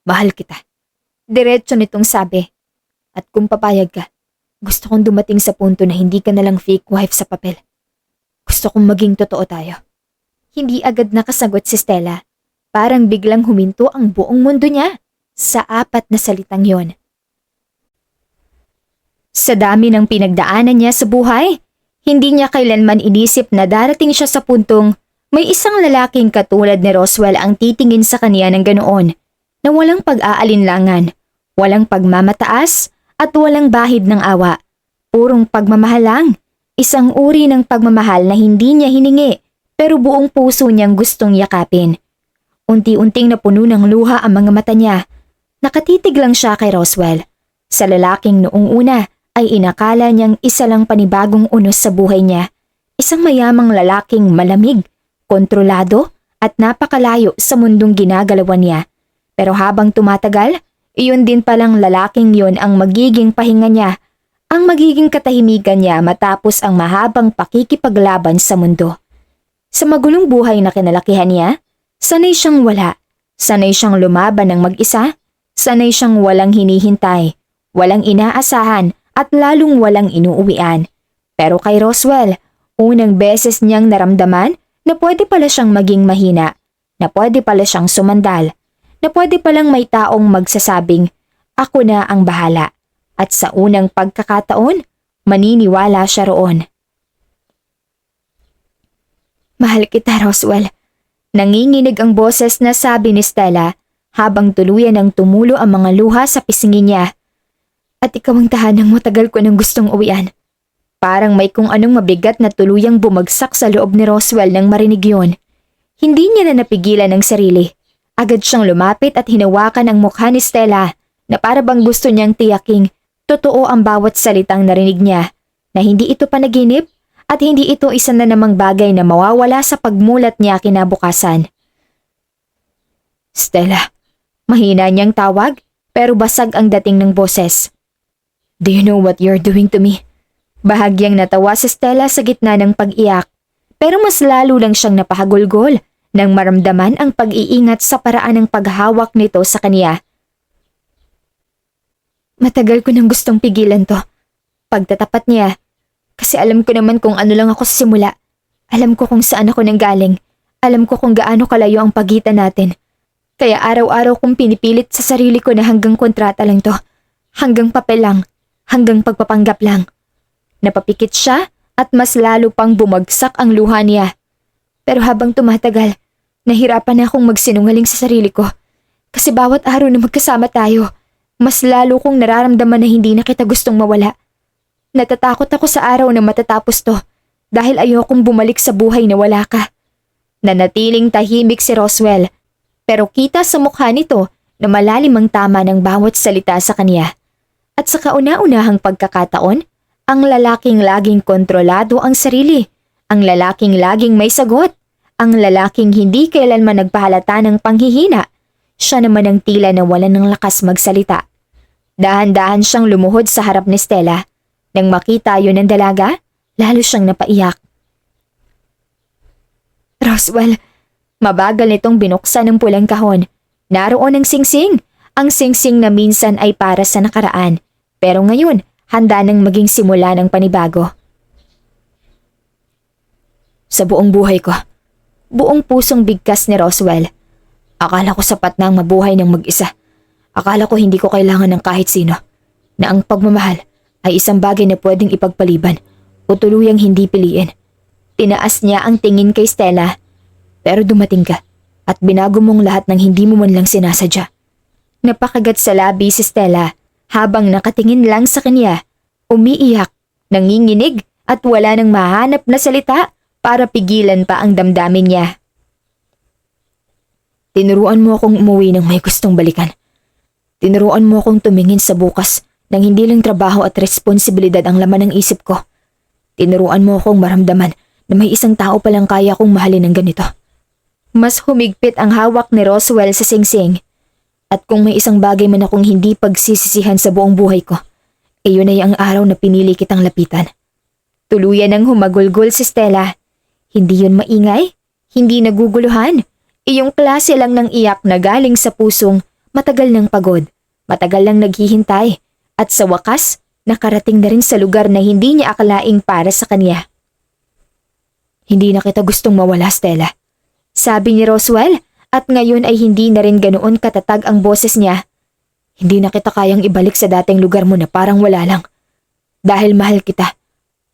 Mahal kita. Diretso nitong sabi. At kung papayag ka, gusto kong dumating sa punto na hindi ka nalang fake wife sa papel. Gusto kong maging totoo tayo. Hindi agad nakasagot si Stella. Parang biglang huminto ang buong mundo niya sa apat na salitang yon. Sa dami ng pinagdaanan niya sa buhay, hindi niya kailanman inisip na darating siya sa puntong may isang lalaking katulad ni Roswell ang titingin sa kanya ng ganoon, na walang pag-aalinlangan, walang pagmamataas at walang bahid ng awa. Purong pagmamahal lang, isang uri ng pagmamahal na hindi niya hiningi pero buong puso niyang gustong yakapin. Unti-unting napuno ng luha ang mga mata niya. Nakatitig lang siya kay Roswell. Sa lalaking noong una ay inakala niyang isa lang panibagong unos sa buhay niya. Isang mayamang lalaking malamig, kontrolado at napakalayo sa mundong ginagalawan niya. Pero habang tumatagal, iyon din palang lalaking yon ang magiging pahinga niya, ang magiging katahimikan niya matapos ang mahabang pakikipaglaban sa mundo. Sa magulong buhay na kinalakihan niya, sanay siyang wala, sanay siyang lumaban ng mag-isa, sanay siyang walang hinihintay, walang inaasahan at lalong walang inuuwian. Pero kay Roswell, unang beses niyang naramdaman na pwede pala siyang maging mahina, na pwede pala siyang sumandal, na pwede palang may taong magsasabing, ako na ang bahala. At sa unang pagkakataon, maniniwala siya roon. Mahal kita, Roswell. Nanginginig ang boses na sabi ni Stella habang tuluyan ng tumulo ang mga luha sa pisngi niya. At ikaw ang tahanang matagal ko nang gustong uwian. Parang may kung anong mabigat na tuluyang bumagsak sa loob ni Roswell nang marinig yun. Hindi niya na napigilan ang sarili. Agad siyang lumapit at hinawakan ang mukha ni Stella na para bang gusto niyang tiyaking totoo ang bawat salitang narinig niya, na hindi ito panaginip at hindi ito isa na namang bagay na mawawala sa pagmulat niya kinabukasan. Stella, mahina niyang tawag pero basag ang dating ng boses. Do you know what you're doing to me? Bahagyang natawa si Stella sa gitna ng pag-iyak, pero mas lalo lang siyang napahagulgol nang maramdaman ang pag-iingat sa paraan ng paghawak nito sa kaniya. Matagal ko nang gustong pigilan to. Pagtatapat niya, kasi alam ko naman kung ano lang ako sa simula. Alam ko kung saan ako nanggaling. Alam ko kung gaano kalayo ang pagitan natin. Kaya araw-araw kong pinipilit sa sarili ko na hanggang kontrata lang to. Hanggang papel lang. Hanggang pagpapanggap lang. Napapikit siya at mas lalo pang bumagsak ang luha niya. Pero habang tumatagal, nahirapan na akong magsinungaling sa sarili ko. Kasi bawat araw na magkasama tayo, mas lalo kong nararamdaman na hindi na kita gustong mawala. Natatakot ako sa araw na matatapos to dahil ayokong bumalik sa buhay na wala ka. Nanatiling tahimik si Roswell, pero kita sa mukha nito na malalim ang tama ng bawat salita sa kanya. At sa kauna-unahang pagkakataon, ang lalaking laging kontrolado ang sarili, ang lalaking laging may sagot, ang lalaking hindi kailanman nagpahalata ng panghihina, siya naman ang tila na wala ng lakas magsalita. Dahan-dahan siyang lumuhod sa harap ni Stella. Nang makita yun ng dalaga, lalo siyang napaiyak. Roswell, mabagal nitong binuksan ng pulang kahon. Naroon ang singsing. Ang singsing na minsan ay para sa nakaraan, pero ngayon, handa nang maging simula ng panibago. Sa buong buhay ko, buong pusong bigkas ni Roswell. Akala ko sapat na ang mabuhay ng mag-isa. Akala ko hindi ko kailangan ng kahit sino. Na ang pagmamahal ay isang bagay na pwedeng ipagpaliban o tuluyang hindi piliin. Tinaas niya ang tingin kay Stella. Pero dumating ka at binago mong lahat ng hindi mo man lang sinasadya. Napakagat sa labi si Stella habang nakatingin lang sa kanya, umiiyak, nanginginig at wala nang mahanap na salita para pigilan pa ang damdamin niya. Tinuruan mo akong umuwi ng may gustong balikan. Tinuruan mo akong tumingin sa bukas nang hindi lang trabaho at responsibilidad ang laman ng isip ko. Tinuruan mo akong maramdaman na may isang tao palang kaya kong mahalin ng ganito. Mas humigpit ang hawak ni Roswell sa singsing. At kung may isang bagay man akong hindi pagsisisihan sa buong buhay ko, iyon ay ang araw na pinili kitang lapitan. Tuluyan ng humagulgol si Stella. Hindi yun maingay, hindi naguguluhan. Iyong klase lang ng iyak na galing sa pusong matagal ng pagod, matagal lang naghihintay, at sa wakas, nakarating na rin sa lugar na hindi niya akalaing para sa kanya. Hindi na kita gustong mawala, Stella. Sabi ni Roswell, at ngayon ay hindi na rin ganoon katatag ang boses niya. Hindi na kita kayang ibalik sa dating lugar mo na parang wala lang. Dahil mahal kita.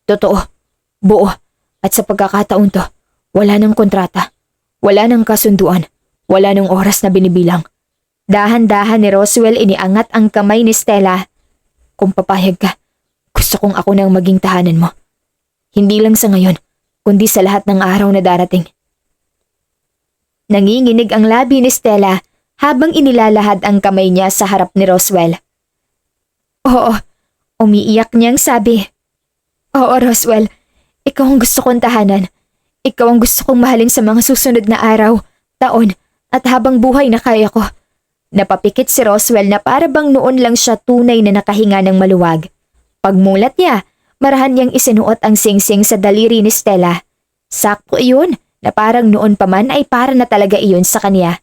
Totoo, buo, at sa pagkakataon to, wala nang kontrata. Wala nang kasunduan. Wala nang oras na binibilang. Dahan-dahan ni Roswell iniangat ang kamay ni Stella. Kung papayag ka, gusto kong ako nang maging tahanan mo. Hindi lang sa ngayon, kundi sa lahat ng araw na darating. Nanginginig ang labi ni Stella habang inilalahad ang kamay niya sa harap ni Roswell. Oo, umiiyak niyang sabi. Oo, Roswell, ikaw ang gusto kong tahanan. Ikaw ang gusto kong mahalin sa mga susunod na araw, taon, at habang buhay na kaya ko. Napapikit si Roswell na para bang noon lang siya tunay na nakahinga ng maluwag. Pagmulat niya, marahan niyang isinuot ang singsing sa daliri ni Stella. Sakto iyon, na parang noon pa man ay para na talaga iyon sa kanya.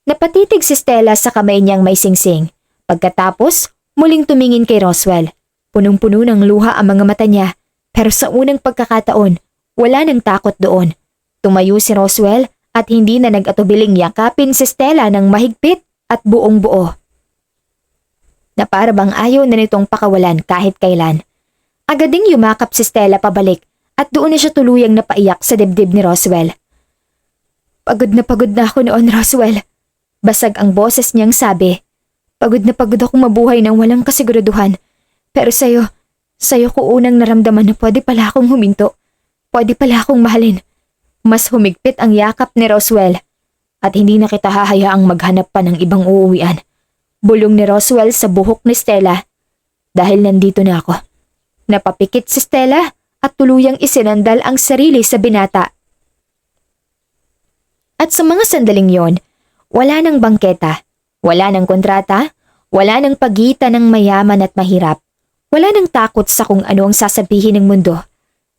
Napatitig si Stella sa kamay niyang may singsing. Pagkatapos, muling tumingin kay Roswell. Punong-puno ng luha ang mga mata niya, pero sa unang pagkakataon, wala nang takot doon. Tumayo si Roswell at hindi na nag-atubiling yakapin si Stella ng mahigpit at buong buo. Na para bang ayaw na nitong pakawalan kahit kailan. Agad ding yumakap si Stella pabalik at doon na siya tuluyang napaiyak sa dibdib ni Roswell. Pagod na ako noon, Roswell. Basag ang boses niyang sabi. Pagod na akong mabuhay ng walang kasiguraduhan. Pero sa'yo ko unang naramdaman na pwede pala akong huminto. Pwede pala akong mahalin. Mas humigpit ang yakap ni Roswell. At hindi na kita hahayaang maghanap pa ng ibang uuwian. Bulong ni Roswell sa buhok ni Stella. Dahil nandito na ako. Napapikit si Stella at tuluyang isinandal ang sarili sa binata. At sa mga sandaling yon, wala nang bangketa, wala nang kontrata, wala nang pagitan ng mayaman at mahirap, wala nang takot sa kung ano ang sasabihin ng mundo.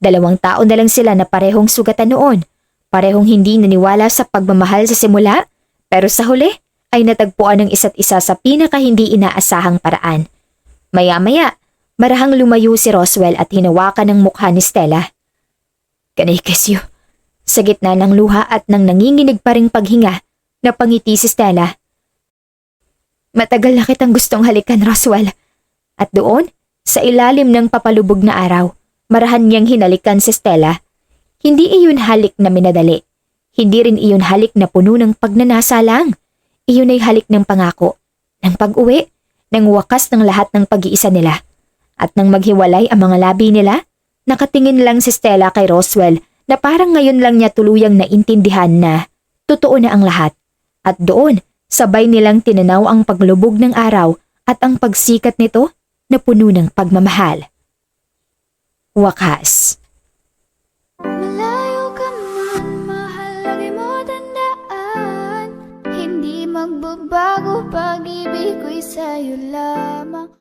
2 tao na lang sila na parehong sugatan noon, parehong hindi naniwala sa pagmamahal sa simula, pero sa huli ay natagpuan ng isa't isa sa pinaka hindi inaasahang paraan. Maya-maya, marahang lumayo si Roswell at hinawakan ng mukha ni Stella. Can I kiss you? Sa gitna ng luha at ng nanginginig pa ring paghinga, napangiti si Stella. Matagal na kitang gustong halikan, Roswell. At doon, sa ilalim ng papalubog na araw, marahan niyang hinalikan si Stella. Hindi iyon halik na minadali. Hindi rin iyon halik na puno ng pagnanasa lang. Iyon ay halik ng pangako, ng pag-uwi, ng wakas ng lahat ng pag-iisa nila. At nang maghiwalay ang mga labi nila, nakatingin lang si Stella kay Roswell na parang ngayon lang niya tuluyang naintindihan na totoo na ang lahat. At doon, sabay nilang tinanaw ang paglubog ng araw at ang pagsikat nito na puno ng pagmamahal. Wakas. Malayo ka man, mahal, lagi mo tandaan. Hindi magbabago, pag-ibig ko'y sa'yo lamang.